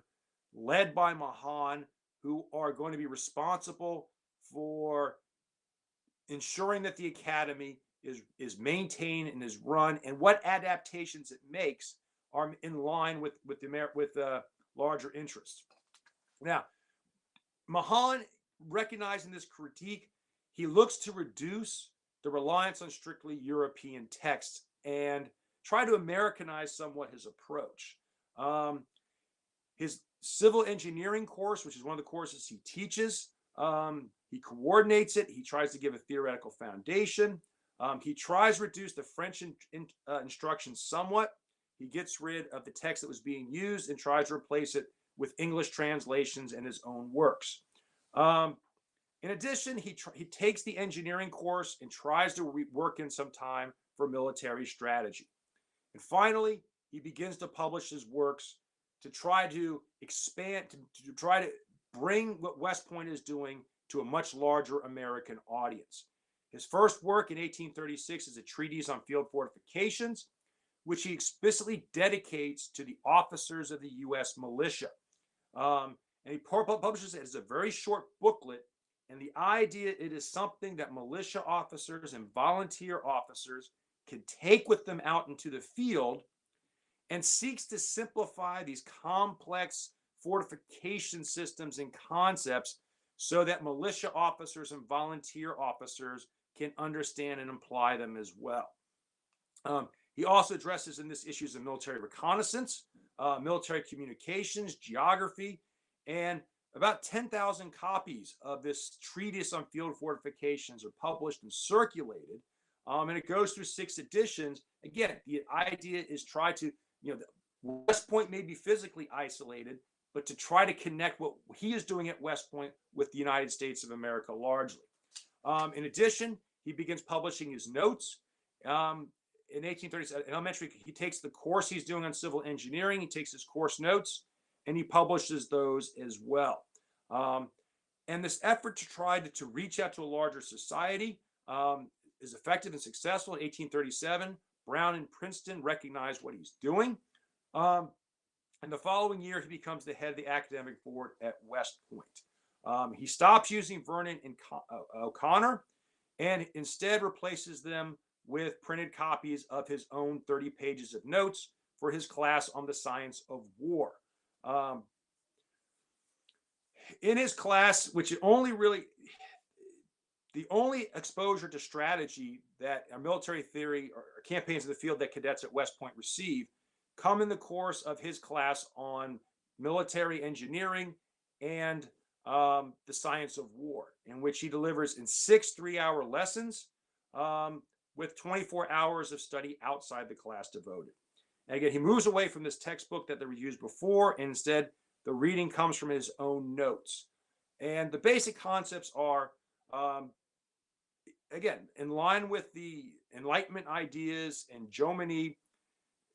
led by Mahan, who are going to be responsible for ensuring that the academy is maintained and is run, and what adaptations it makes are in line with larger interests. Now, Mahan, recognizing this critique, he looks to reduce the reliance on strictly European texts and try to Americanize somewhat his approach. His civil engineering course, which is one of the courses he teaches, he coordinates it. He tries to give a theoretical foundation. He tries to reduce the French instruction somewhat. He gets rid of the text that was being used and tries to replace it with English translations and his own works. In addition, he takes the engineering course and tries to work in some time for military strategy. And finally, he begins to publish his works to try to expand, to try to bring what West Point is doing to a much larger American audience. His first work in 1836 is a treatise on field fortifications, which he explicitly dedicates to the officers of the U.S. militia. And he publishes it as a very short booklet. And the idea, it is something that militia officers and volunteer officers can take with them out into the field, and seeks to simplify these complex fortification systems and concepts so that militia officers and volunteer officers can understand and apply them as well. He also addresses in this issues of military reconnaissance, military communications, geography, and about 10,000 copies of this treatise on field fortifications are published and circulated, and it goes through 6 editions. Again, the idea is try to, West Point may be physically isolated, but to try to connect what he is doing at West Point with the United States of America largely. In addition, he begins publishing his notes. In 1837, in elementary, he takes the course he's doing on civil engineering, he takes his course notes, and he publishes those as well. And this effort to try to reach out to a larger society is effective and successful. In 1837, Brown and Princeton recognize what he's doing. And the following year, he becomes the head of the academic board at West Point. He stops using Vernon and O'Connor and instead replaces them with printed copies of his own 30 pages of notes for his class on the science of war. In his class, which only really, the only exposure to strategy that a military theory or campaigns in the field that cadets at West Point receive come in the course of his class on military engineering and the science of war, in which he delivers in 6 3-hour lessons with 24 hours of study outside the class devoted. And again, he moves away from this textbook that they were used before, and instead the reading comes from his own notes. And the basic concepts are, again, in line with the Enlightenment ideas and Jomini,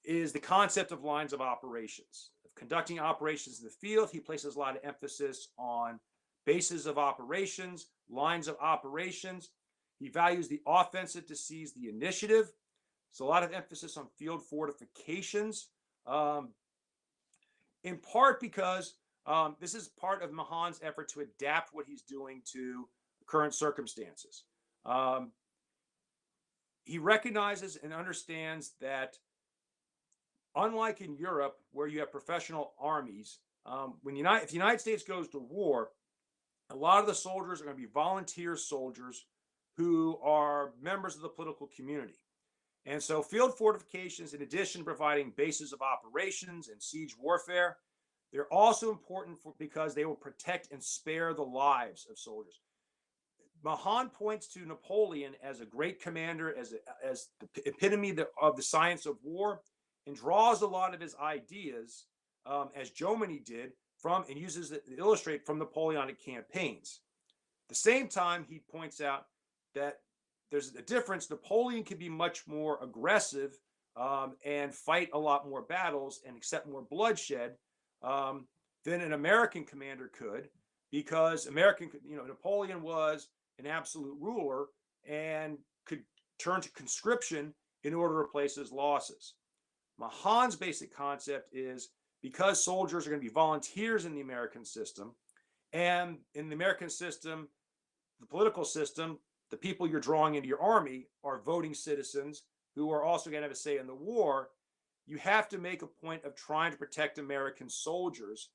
is the concept of lines of operations. Of conducting operations in the field, he places a lot of emphasis on bases of operations, lines of operations. He values the offensive to seize the initiative. So a lot of emphasis on field fortifications, in part because this is part of Mahan's effort to adapt what he's doing to current circumstances. He recognizes and understands that, unlike in Europe, where you have professional armies, if the United States goes to war, a lot of the soldiers are going to be volunteer soldiers who are members of the political community. And so field fortifications, in addition to providing bases of operations and siege warfare, they're also important because they will protect and spare the lives of soldiers. Mahan points to Napoleon as a great commander, as the epitome of the science of war, and draws a lot of his ideas, as Jomini did, from and uses it to illustrate from Napoleonic campaigns. At the same time, he points out that there's a difference. Napoleon can be much more aggressive and fight a lot more battles and accept more bloodshed than an American commander could, because Napoleon was an absolute ruler and could turn to conscription in order to replace his losses. Mahan's basic concept is, because soldiers are going to be volunteers in the American system, and in the American system, the political system, the people you're drawing into your army are voting citizens who are also going to have a say in the war, you have to make a point of trying to protect American soldiers,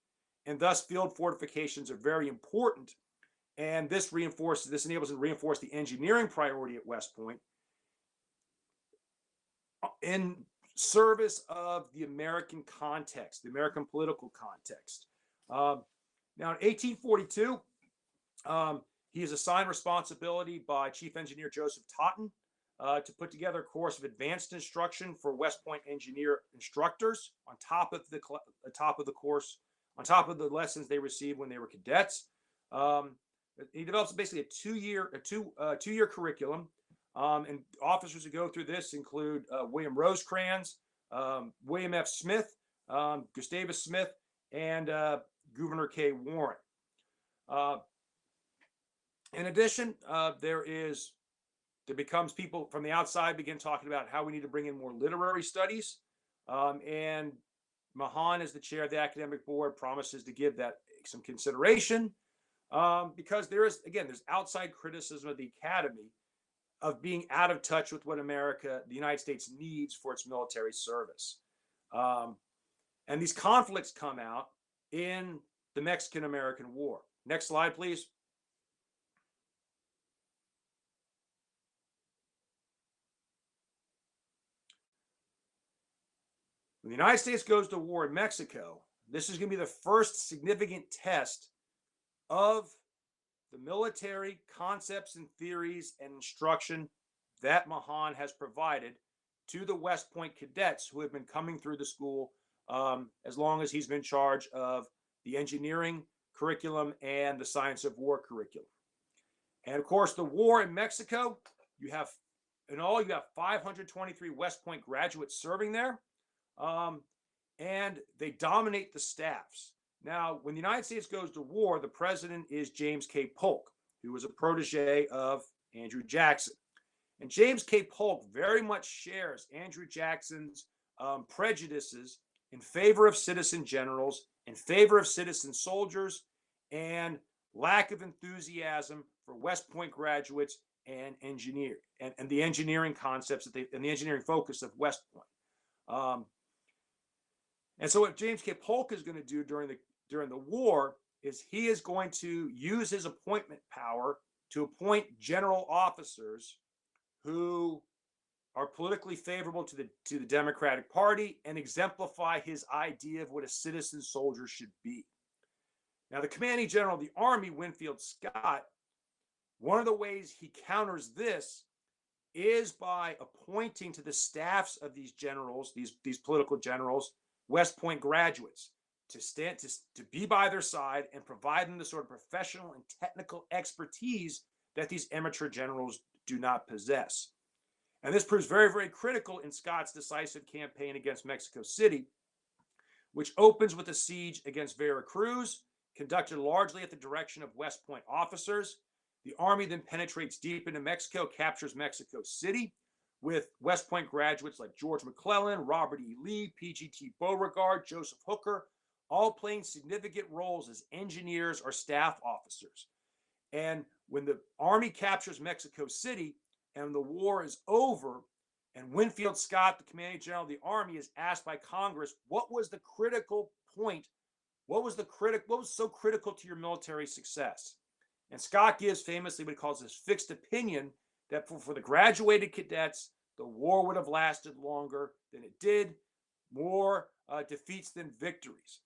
and thus field fortifications are very important. And this enables them to reinforce the engineering priority at West Point in service of the American context, the American political context. Now, in 1842, he is assigned responsibility by Chief Engineer Joseph Totten to put together a course of advanced instruction for West Point engineer instructors on top of the course, on top of the lessons they received when they were cadets. He develops basically a two-year curriculum, and officers who go through this include William Rosecrans, William F. Smith, Gustavus Smith, and Gouverneur K. Warren. In addition, there becomes people from the outside begin talking about how we need to bring in more literary studies, and Mahan, as the chair of the academic board, promises to give that some consideration, because there's outside criticism of the academy of being out of touch with what the United States needs for its military service. And these conflicts come out in the Mexican-American War. Next slide, please. When the United States goes to war in Mexico, this is going to be the first significant test of the military concepts and theories and instruction that Mahan has provided to the West Point cadets who have been coming through the school as long as he's been in charge of the engineering curriculum and the science of war curriculum. And of course, the war in Mexico, you have 523 West Point graduates serving there. And they dominate the staffs. Now, when the United States goes to war, the president is James K. Polk, who was a protege of Andrew Jackson. And James K. Polk very much shares Andrew Jackson's prejudices in favor of citizen generals, in favor of citizen soldiers, and lack of enthusiasm for West Point graduates and and the engineering concepts and the engineering focus of West Point. And so what James K. Polk is going to do during the war is he is going to use his appointment power to appoint general officers who are politically favorable to the Democratic Party and exemplify his idea of what a citizen soldier should be. Now, the commanding general of the Army, Winfield Scott, one of the ways he counters this is by appointing to the staffs of these generals, these political generals, West Point graduates to be by their side and provide them the sort of professional and technical expertise that these amateur generals do not possess. And this proves very, very critical in Scott's decisive campaign against Mexico City, which opens with a siege against Veracruz, conducted largely at the direction of West Point officers. The Army then penetrates deep into Mexico, captures Mexico City, with West Point graduates like George McClellan, Robert E. Lee, P.G.T. Beauregard, Joseph Hooker, all playing significant roles as engineers or staff officers. And when the Army captures Mexico City and the war is over, and Winfield Scott, the commanding general of the Army, is asked by Congress, what was the critical point? What was so critical to your military success? And Scott gives famously what he calls his fixed opinion that for the graduated cadets, the war would have lasted longer than it did, more defeats than victories.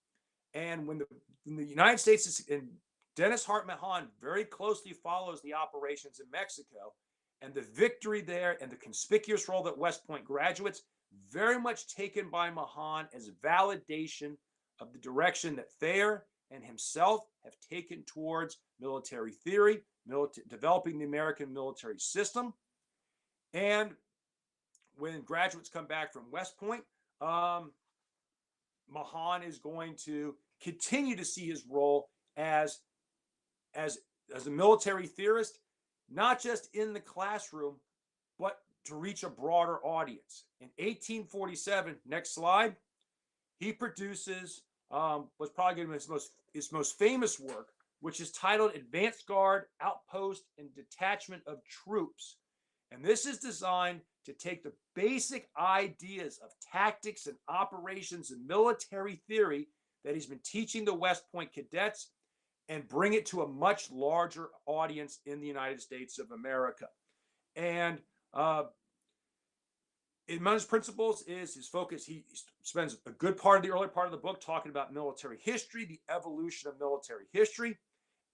And when the United States and Denis Hart Mahan very closely follows the operations in Mexico, and the victory there and the conspicuous role that West Point graduates, very much taken by Mahan as validation of the direction that Thayer and himself have taken towards military theory, developing the American military system. And when graduates come back from West Point, Mahan is going to continue to see his role as a military theorist, not just in the classroom, but to reach a broader audience. In 1847, next slide, he produces what's probably going to be his most famous work, which is titled Advance Guard, Outpost, and Detachment of Troops. And this is designed to take the basic ideas of tactics and operations and military theory that he's been teaching the West Point cadets and bring it to a much larger audience in the United States of America. And among his principles is his focus. He spends a good part of the early part of the book talking about military history, the evolution of military history.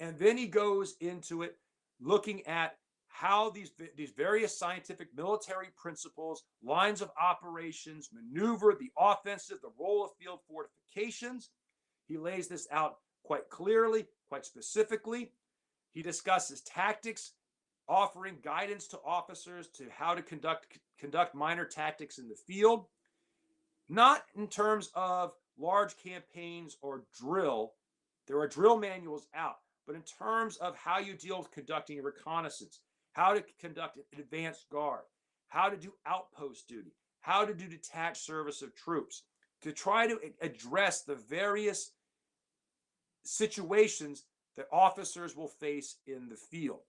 And then he goes into it looking at how these various scientific military principles, lines of operations, maneuver, the offensive, the role of field fortifications. He lays this out quite clearly, quite specifically. He discusses tactics, offering guidance to officers to how to conduct minor tactics in the field, not in terms of large campaigns or drill. There are drill manuals out, but in terms of how you deal with conducting a reconnaissance, how to conduct an advanced guard, how to do outpost duty, how to do detached service of troops, to try to address the various situations that officers will face in the field.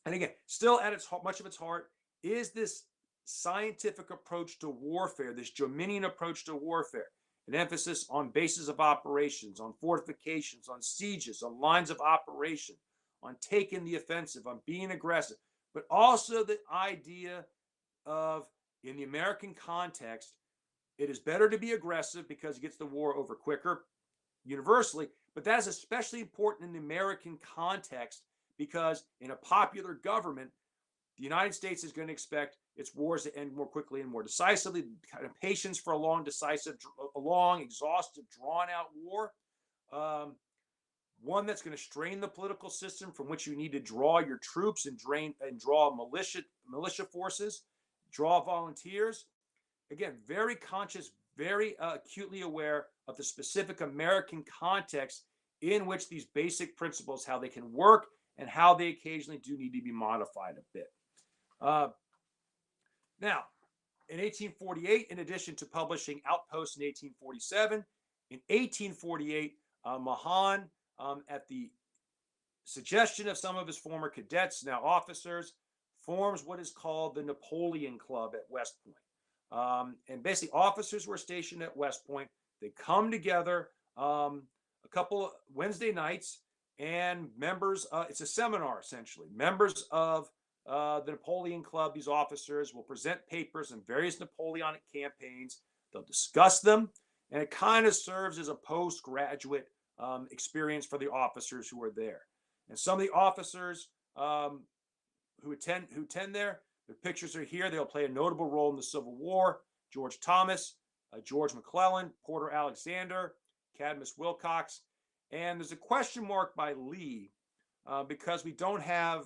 And again, still at much of its heart is this scientific approach to warfare, this Jominian approach to warfare, an emphasis on bases of operations, on fortifications, on sieges, on lines of operation, on taking the offensive, on being aggressive, but also the idea of, in the American context, it is better to be aggressive because it gets the war over quicker universally, but that is especially important in the American context because in a popular government, the United States is going to expect its wars to end more quickly and more decisively. Kind of patience for a long, exhaustive, drawn-out war, one that's going to strain the political system from which you need to draw your troops and draw militia forces, draw volunteers. Again, very conscious, very acutely aware of the specific American context in which these basic principles, how they can work and how they occasionally do need to be modified a bit. Now, in 1848, in addition to publishing Outposts in 1847, in 1848, Mahan, at the suggestion of some of his former cadets, now officers, forms what is called the Napoleon Club at West Point. And basically, officers were stationed at West Point. They come together a couple of Wednesday nights, and members, it's a seminar essentially. Members of the Napoleon Club, these officers will present papers on various Napoleonic campaigns. They'll discuss them, and it kind of serves as a postgraduate experience for the officers who are there. And some of the officers who attend there, their pictures are here. They'll play a notable role in the Civil War. George Thomas, George McClellan, Porter Alexander, Cadmus Wilcox. And there's a question mark by Lee because we don't have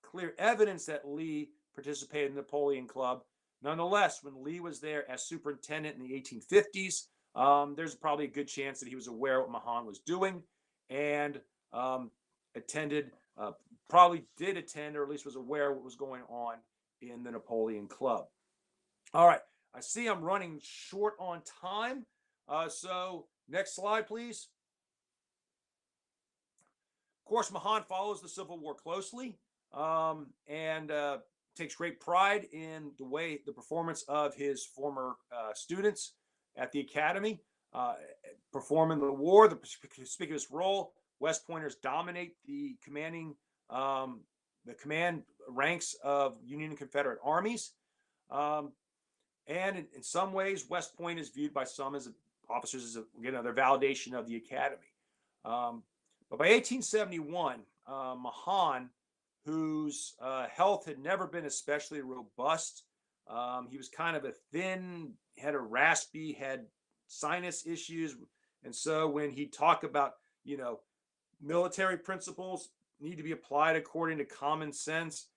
clear evidence that Lee participated in the Napoleon Club. Nonetheless, when Lee was there as superintendent in the 1850s, there's probably a good chance that he was aware of what Mahan was doing and probably did attend, or at least was aware of what was going on in the Napoleon Club. All right, I see I'm running short on time. So next slide, please. Of course, Mahan follows the Civil War closely and takes great pride in the performance of his former students at the academy, performing the war, the conspicuous role. West Pointers dominate the command ranks of Union and Confederate armies. And in some ways, West Point is viewed by some as officers as their validation of the academy. But by 1871, Mahan, whose health had never been especially robust, he was kind of a thin, had a raspy, had sinus issues. And so when he talked about, military principles need to be applied according to common sense,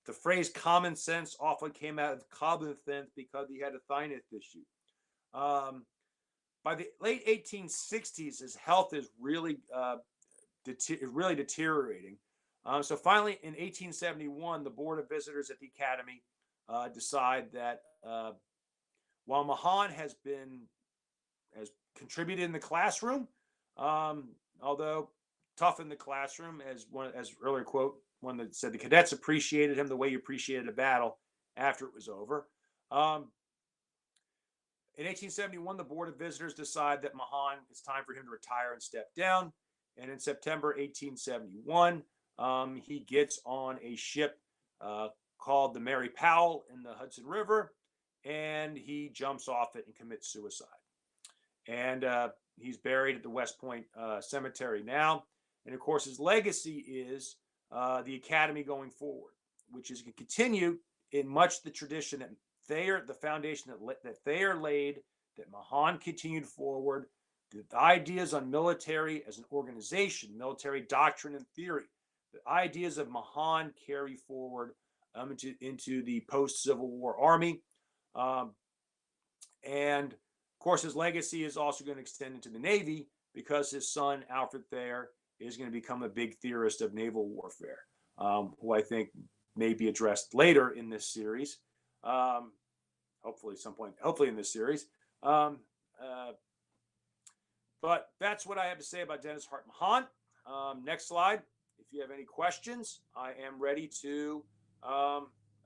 the phrase common sense often came out of Cobbon Sense because he had a sinus issue. By the late 1860s, his health is really deteriorating. So finally, in 1871, the Board of Visitors at the Academy decide that while Mahan has contributed in the classroom, although tough in the classroom, as earlier quote, one that said the cadets appreciated him the way you appreciated a battle after it was over. In 1871, the Board of Visitors decide that Mahan, it's time for him to retire and step down. And in September 1871, he gets on a ship called the Mary Powell in the Hudson River, and he jumps off it and commits suicide. And he's buried at the West Point Cemetery now. And of course, his legacy is the Academy going forward, which is going to continue in much the tradition that Thayer, the foundation that Thayer laid, that Mahan continued forward. The ideas on military as an organization, military doctrine and theory, the ideas of Mahan carry forward into the post-Civil War Army. And of course, his legacy is also going to extend into the Navy because his son, Alfred Thayer, is going to become a big theorist of naval warfare, who I think may be addressed later in this series. Hopefully in this series. But that's what I have to say about Denis Hart Mahan. Next slide. If you have any questions, I am ready to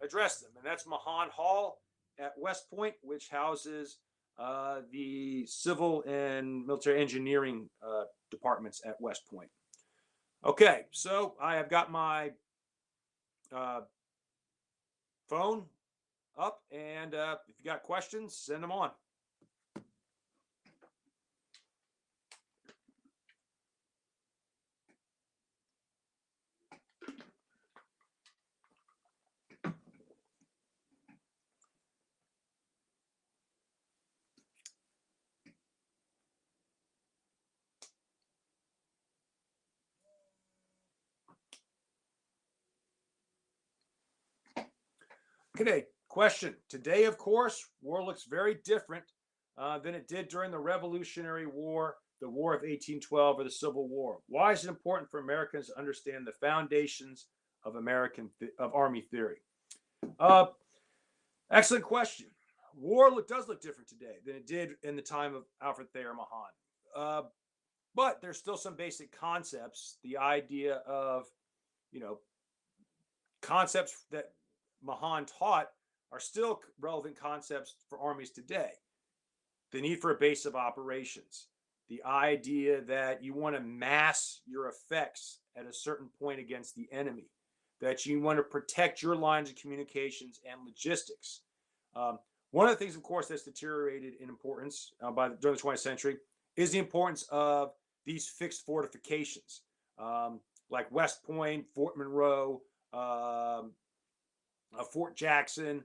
address them. And that's Mahan Hall at West Point, which houses the civil and military engineering departments at West Point. Okay, so I have got my phone up, and if you got questions, send them on. Okay, question. Today, of course, war looks very different than it did during the Revolutionary War, the War of 1812, or the Civil War. Why is it important for Americans to understand the foundations of Army theory? Excellent question. War does look different today than it did in the time of Alfred Thayer Mahan. But there's still some basic concepts. The idea of, concepts that Mahan taught are still relevant concepts for armies today. The need for a base of operations, the idea that you want to mass your effects at a certain point against the enemy, that you want to protect your lines of communications and logistics. One of the things, of course, that's deteriorated in importance during the 20th century is the importance of these fixed fortifications, like West Point, Fort Monroe, Fort Jackson,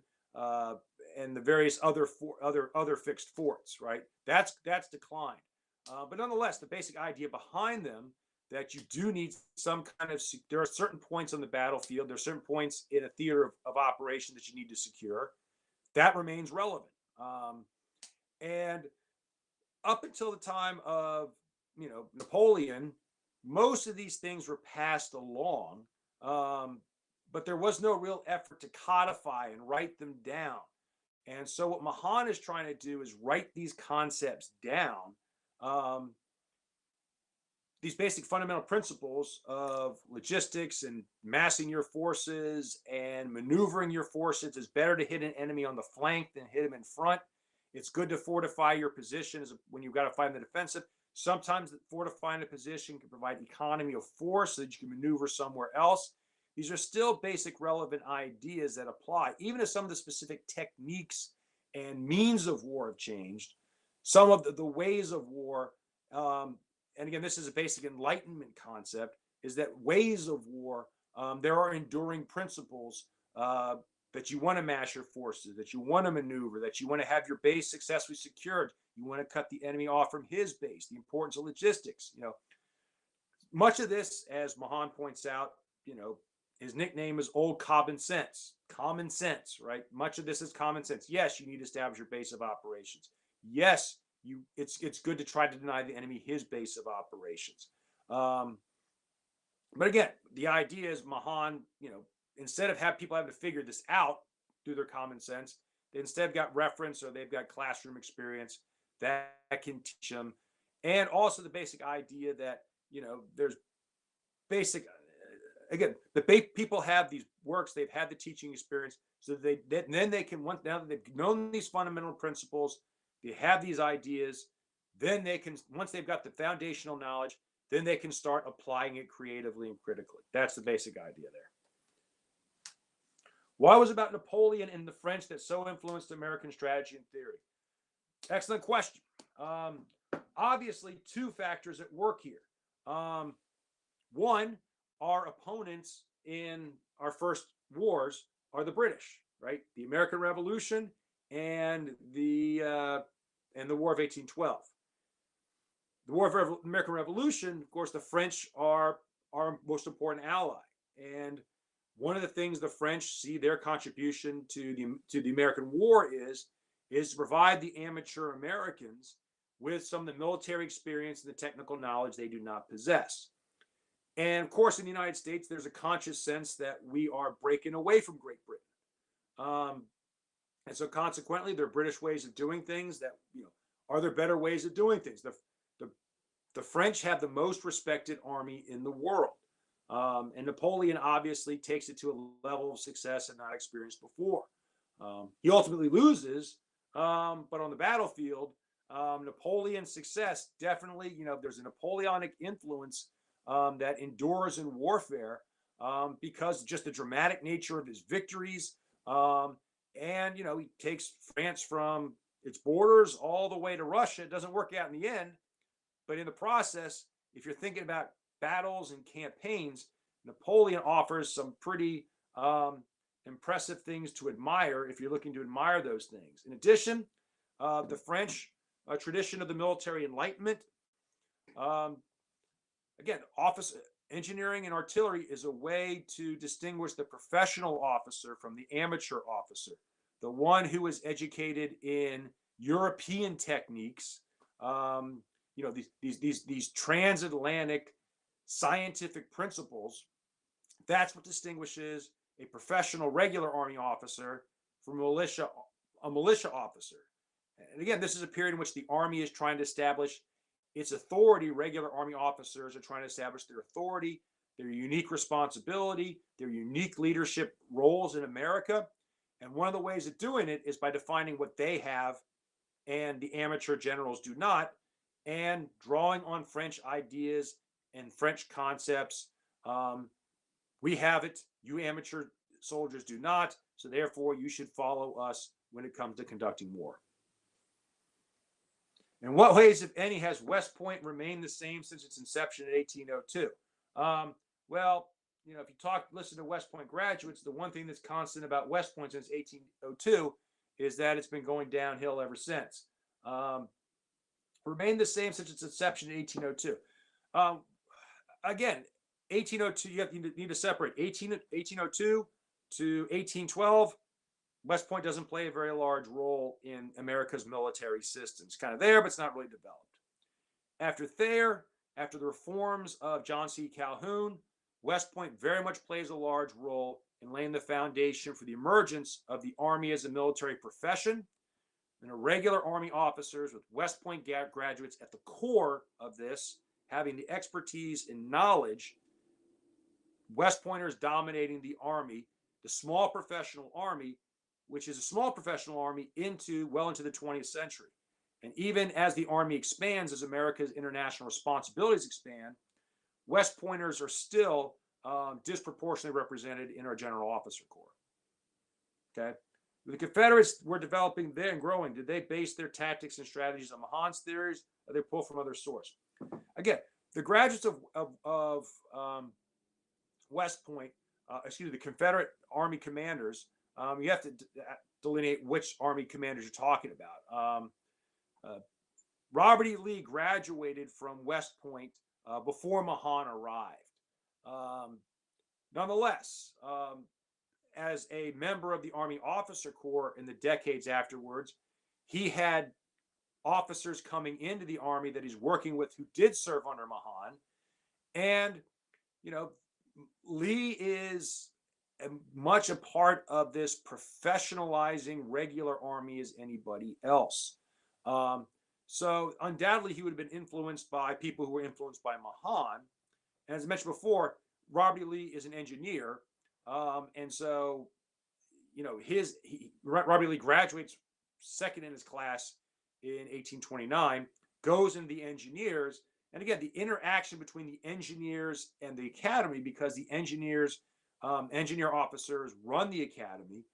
and the various other fixed forts. Right, that's declined. But nonetheless, the basic idea behind them that you do need some kind of, there are certain points on the battlefield, there are certain points in a theater of operation that you need to secure. That remains relevant. And up until the time of, Napoleon, most of these things were passed along, but there was no real effort to codify and write them down. And so what Mahan is trying to do is write these concepts down, these basic fundamental principles of logistics and massing your forces and maneuvering your forces. It's better to hit an enemy on the flank than hit him in front. It's good to fortify your position when you've got to fight in the defensive. Sometimes fortifying a position can provide economy of force so that you can maneuver somewhere else. These are still basic relevant ideas that apply, even if some of the specific techniques and means of war have changed. Some of the ways of war, and again, this is a basic Enlightenment concept, is that ways of war, there are enduring principles that you want to mass your forces, that you want to maneuver, that you want to have your base successfully secured. You want to cut the enemy off from his base, the importance of logistics. Much of this, as Mahan points out, his nickname is Old Cobbon Sense. Common sense, right? Much of this is common sense. Yes, you need to establish your base of operations. Yes, it's good to try to deny the enemy his base of operations. But again, the idea is Mahan, instead of people having to figure this out through their common sense, they instead got reference, or they've got classroom experience that can teach them. And also the basic idea that, there's basic, again, people have these works, they've had the teaching experience, so then they can, now that they've known these fundamental principles, they have these ideas, then they can, once they've got the foundational knowledge, then they can start applying it creatively and critically. That's the basic idea there. Why was it about Napoleon and the French that so influenced American strategy and theory? Excellent question. Obviously, two factors at work here. One, our opponents in our first wars are the British, right? The American Revolution and the War of 1812. The War of the American Revolution, of course, the French are our most important ally. And one of the things the French see their contribution to the American War is to provide the amateur Americans with some of the military experience and the technical knowledge they do not possess. And of course, in the United States, there's a conscious sense that we are breaking away from Great Britain. And so consequently, there are British ways of doing things that, are there better ways of doing things? The French have the most respected army in the world. And Napoleon obviously takes it to a level of success and not experienced before. He ultimately loses, but on the battlefield, Napoleon's success definitely, there's a Napoleonic influence that endures in warfare because just the dramatic nature of his victories. And, he takes France from its borders all the way to Russia. It doesn't work out in the end, but in the process, if you're thinking about battles and campaigns, Napoleon offers some pretty impressive things to admire if you're looking to admire those things. In addition, the French tradition of the military enlightenment, again, engineering and artillery is a way to distinguish the professional officer from the amateur officer, the one who is educated in European techniques, these transatlantic scientific principles. That's what distinguishes a professional regular army officer from a militia officer. And again, this is a period in which the army is trying to establish its authority. Regular army officers are trying to establish their authority, their unique responsibility, their unique leadership roles in America. And one of the ways of doing it is by defining what they have and the amateur generals do not, and drawing on French ideas and French concepts, We have it. You amateur soldiers do not. So therefore, you should follow us when it comes to conducting war. In what ways, if any, has West Point remained the same since its inception in 1802? Well, you know, if you listen to West Point graduates, the one thing that's constant about West Point since 1802 is that it's been going downhill ever since. Remained the same since its inception in 1802. Again, 1802, you need to separate 1802 to 1812. West Point doesn't play a very large role in America's military system. It's kind of there, but it's not really developed. After Thayer, after the reforms of John C. Calhoun, West Point very much plays a large role in laying the foundation for the emergence of the Army as a military profession and irregular Army officers with West Point graduates at the core of this, having the expertise and knowledge, West Pointers dominating the Army, the small professional Army, which is a small professional Army well into the 20th century. And even as the Army expands, as America's international responsibilities expand, West Pointers are still disproportionately represented in our General Officer Corps. Okay. The Confederates were developing there and growing. Did they base their tactics and strategies on Mahan's theories, or they pull from other sources? Again, the graduates of West Point, the Confederate Army commanders, you have to delineate which Army commanders you're talking about. Robert E. Lee graduated from West Point before Mahan arrived. Nonetheless, as a member of the Army Officer Corps in the decades afterwards, he had officers coming into the Army that he's working with who did serve under Mahan. And, you know, Lee is much a part of this professionalizing regular Army as anybody else. So undoubtedly, he would have been influenced by people who were influenced by Mahan. And as I mentioned before, Robert E. Lee is an engineer. And so, you know, Robert E. Lee graduates second in his class in 1829, goes into the engineers. And again, the interaction between the engineers and the academy, because the engineer officers run the academy.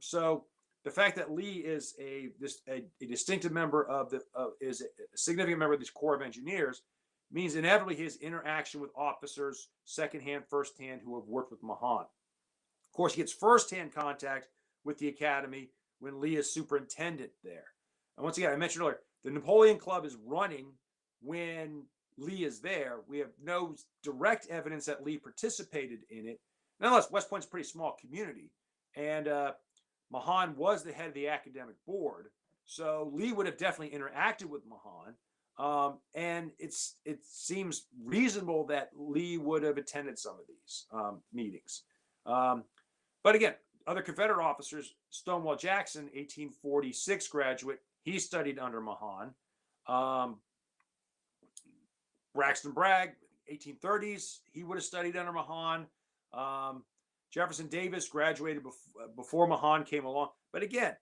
So the fact that Lee is a distinctive member is a significant member of this Corps of Engineers means inevitably his interaction with officers, secondhand, firsthand, who have worked with Mahan. Of course, he gets firsthand contact with the academy when Lee is superintendent there. And once again, I mentioned earlier, the Napoleon Club is running when Lee is there. We have no direct evidence that Lee participated in it. Nonetheless, West Point's a pretty small community, and Mahan was the head of the academic board, so Lee would have definitely interacted with Mahan, and it seems reasonable that Lee would have attended some of these meetings. But again, other Confederate officers, Stonewall Jackson, 1846 graduate, he studied under Mahan. Braxton Bragg, 1830s, he would have studied under Mahan. Jefferson Davis graduated before Mahan came along. But again,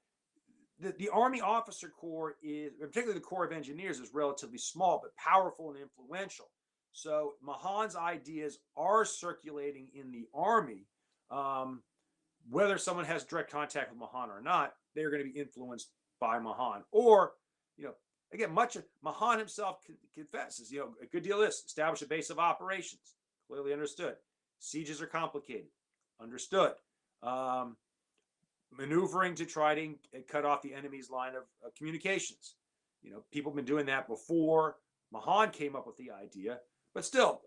the Army Officer Corps particularly the Corps of Engineers, is relatively small, but powerful and influential. So Mahan's ideas are circulating in the Army. Whether someone has direct contact with Mahan or not, they're going to be influenced by Mahan. Or, you know, again, much of Mahan himself confesses, you know, a good deal is establish a base of operations. Clearly understood. Sieges are complicated. Understood. Maneuvering to try to cut off the enemy's line of communications. You know, people have been doing that before Mahan came up with the idea. But still,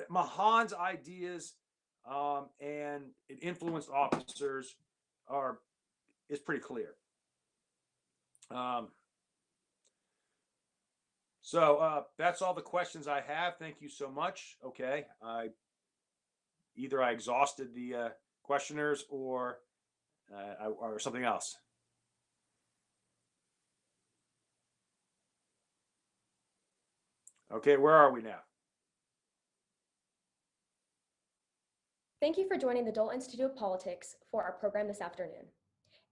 Mahan's ideas and it influenced officers is pretty clear. So that's all the questions I have. Thank you so much. Okay, either I exhausted the questioners or something else. Okay, where are we now? Thank you for joining the Dole Institute of Politics for our program this afternoon.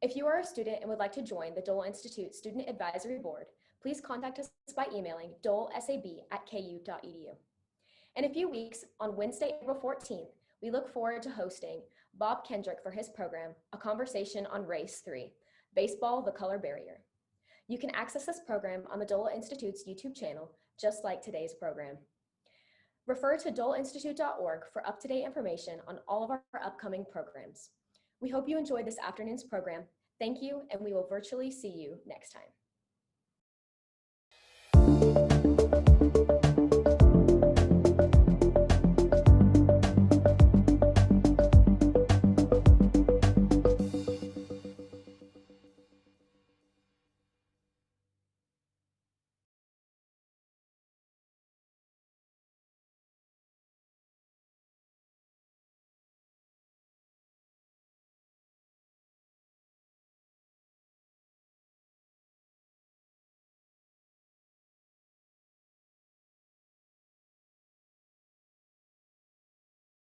If you are a student and would like to join the Dole Institute Student Advisory Board, please contact us by emailing dolesab@ku.edu. In a few weeks, on Wednesday, April 14th, we look forward to hosting Bob Kendrick for his program, A Conversation on Race 3, Baseball, the Color Barrier. You can access this program on the Dole Institute's YouTube channel, just like today's program. Refer to doleinstitute.org for up-to-date information on all of our upcoming programs. We hope you enjoyed this afternoon's program. Thank you, and we will virtually see you next time.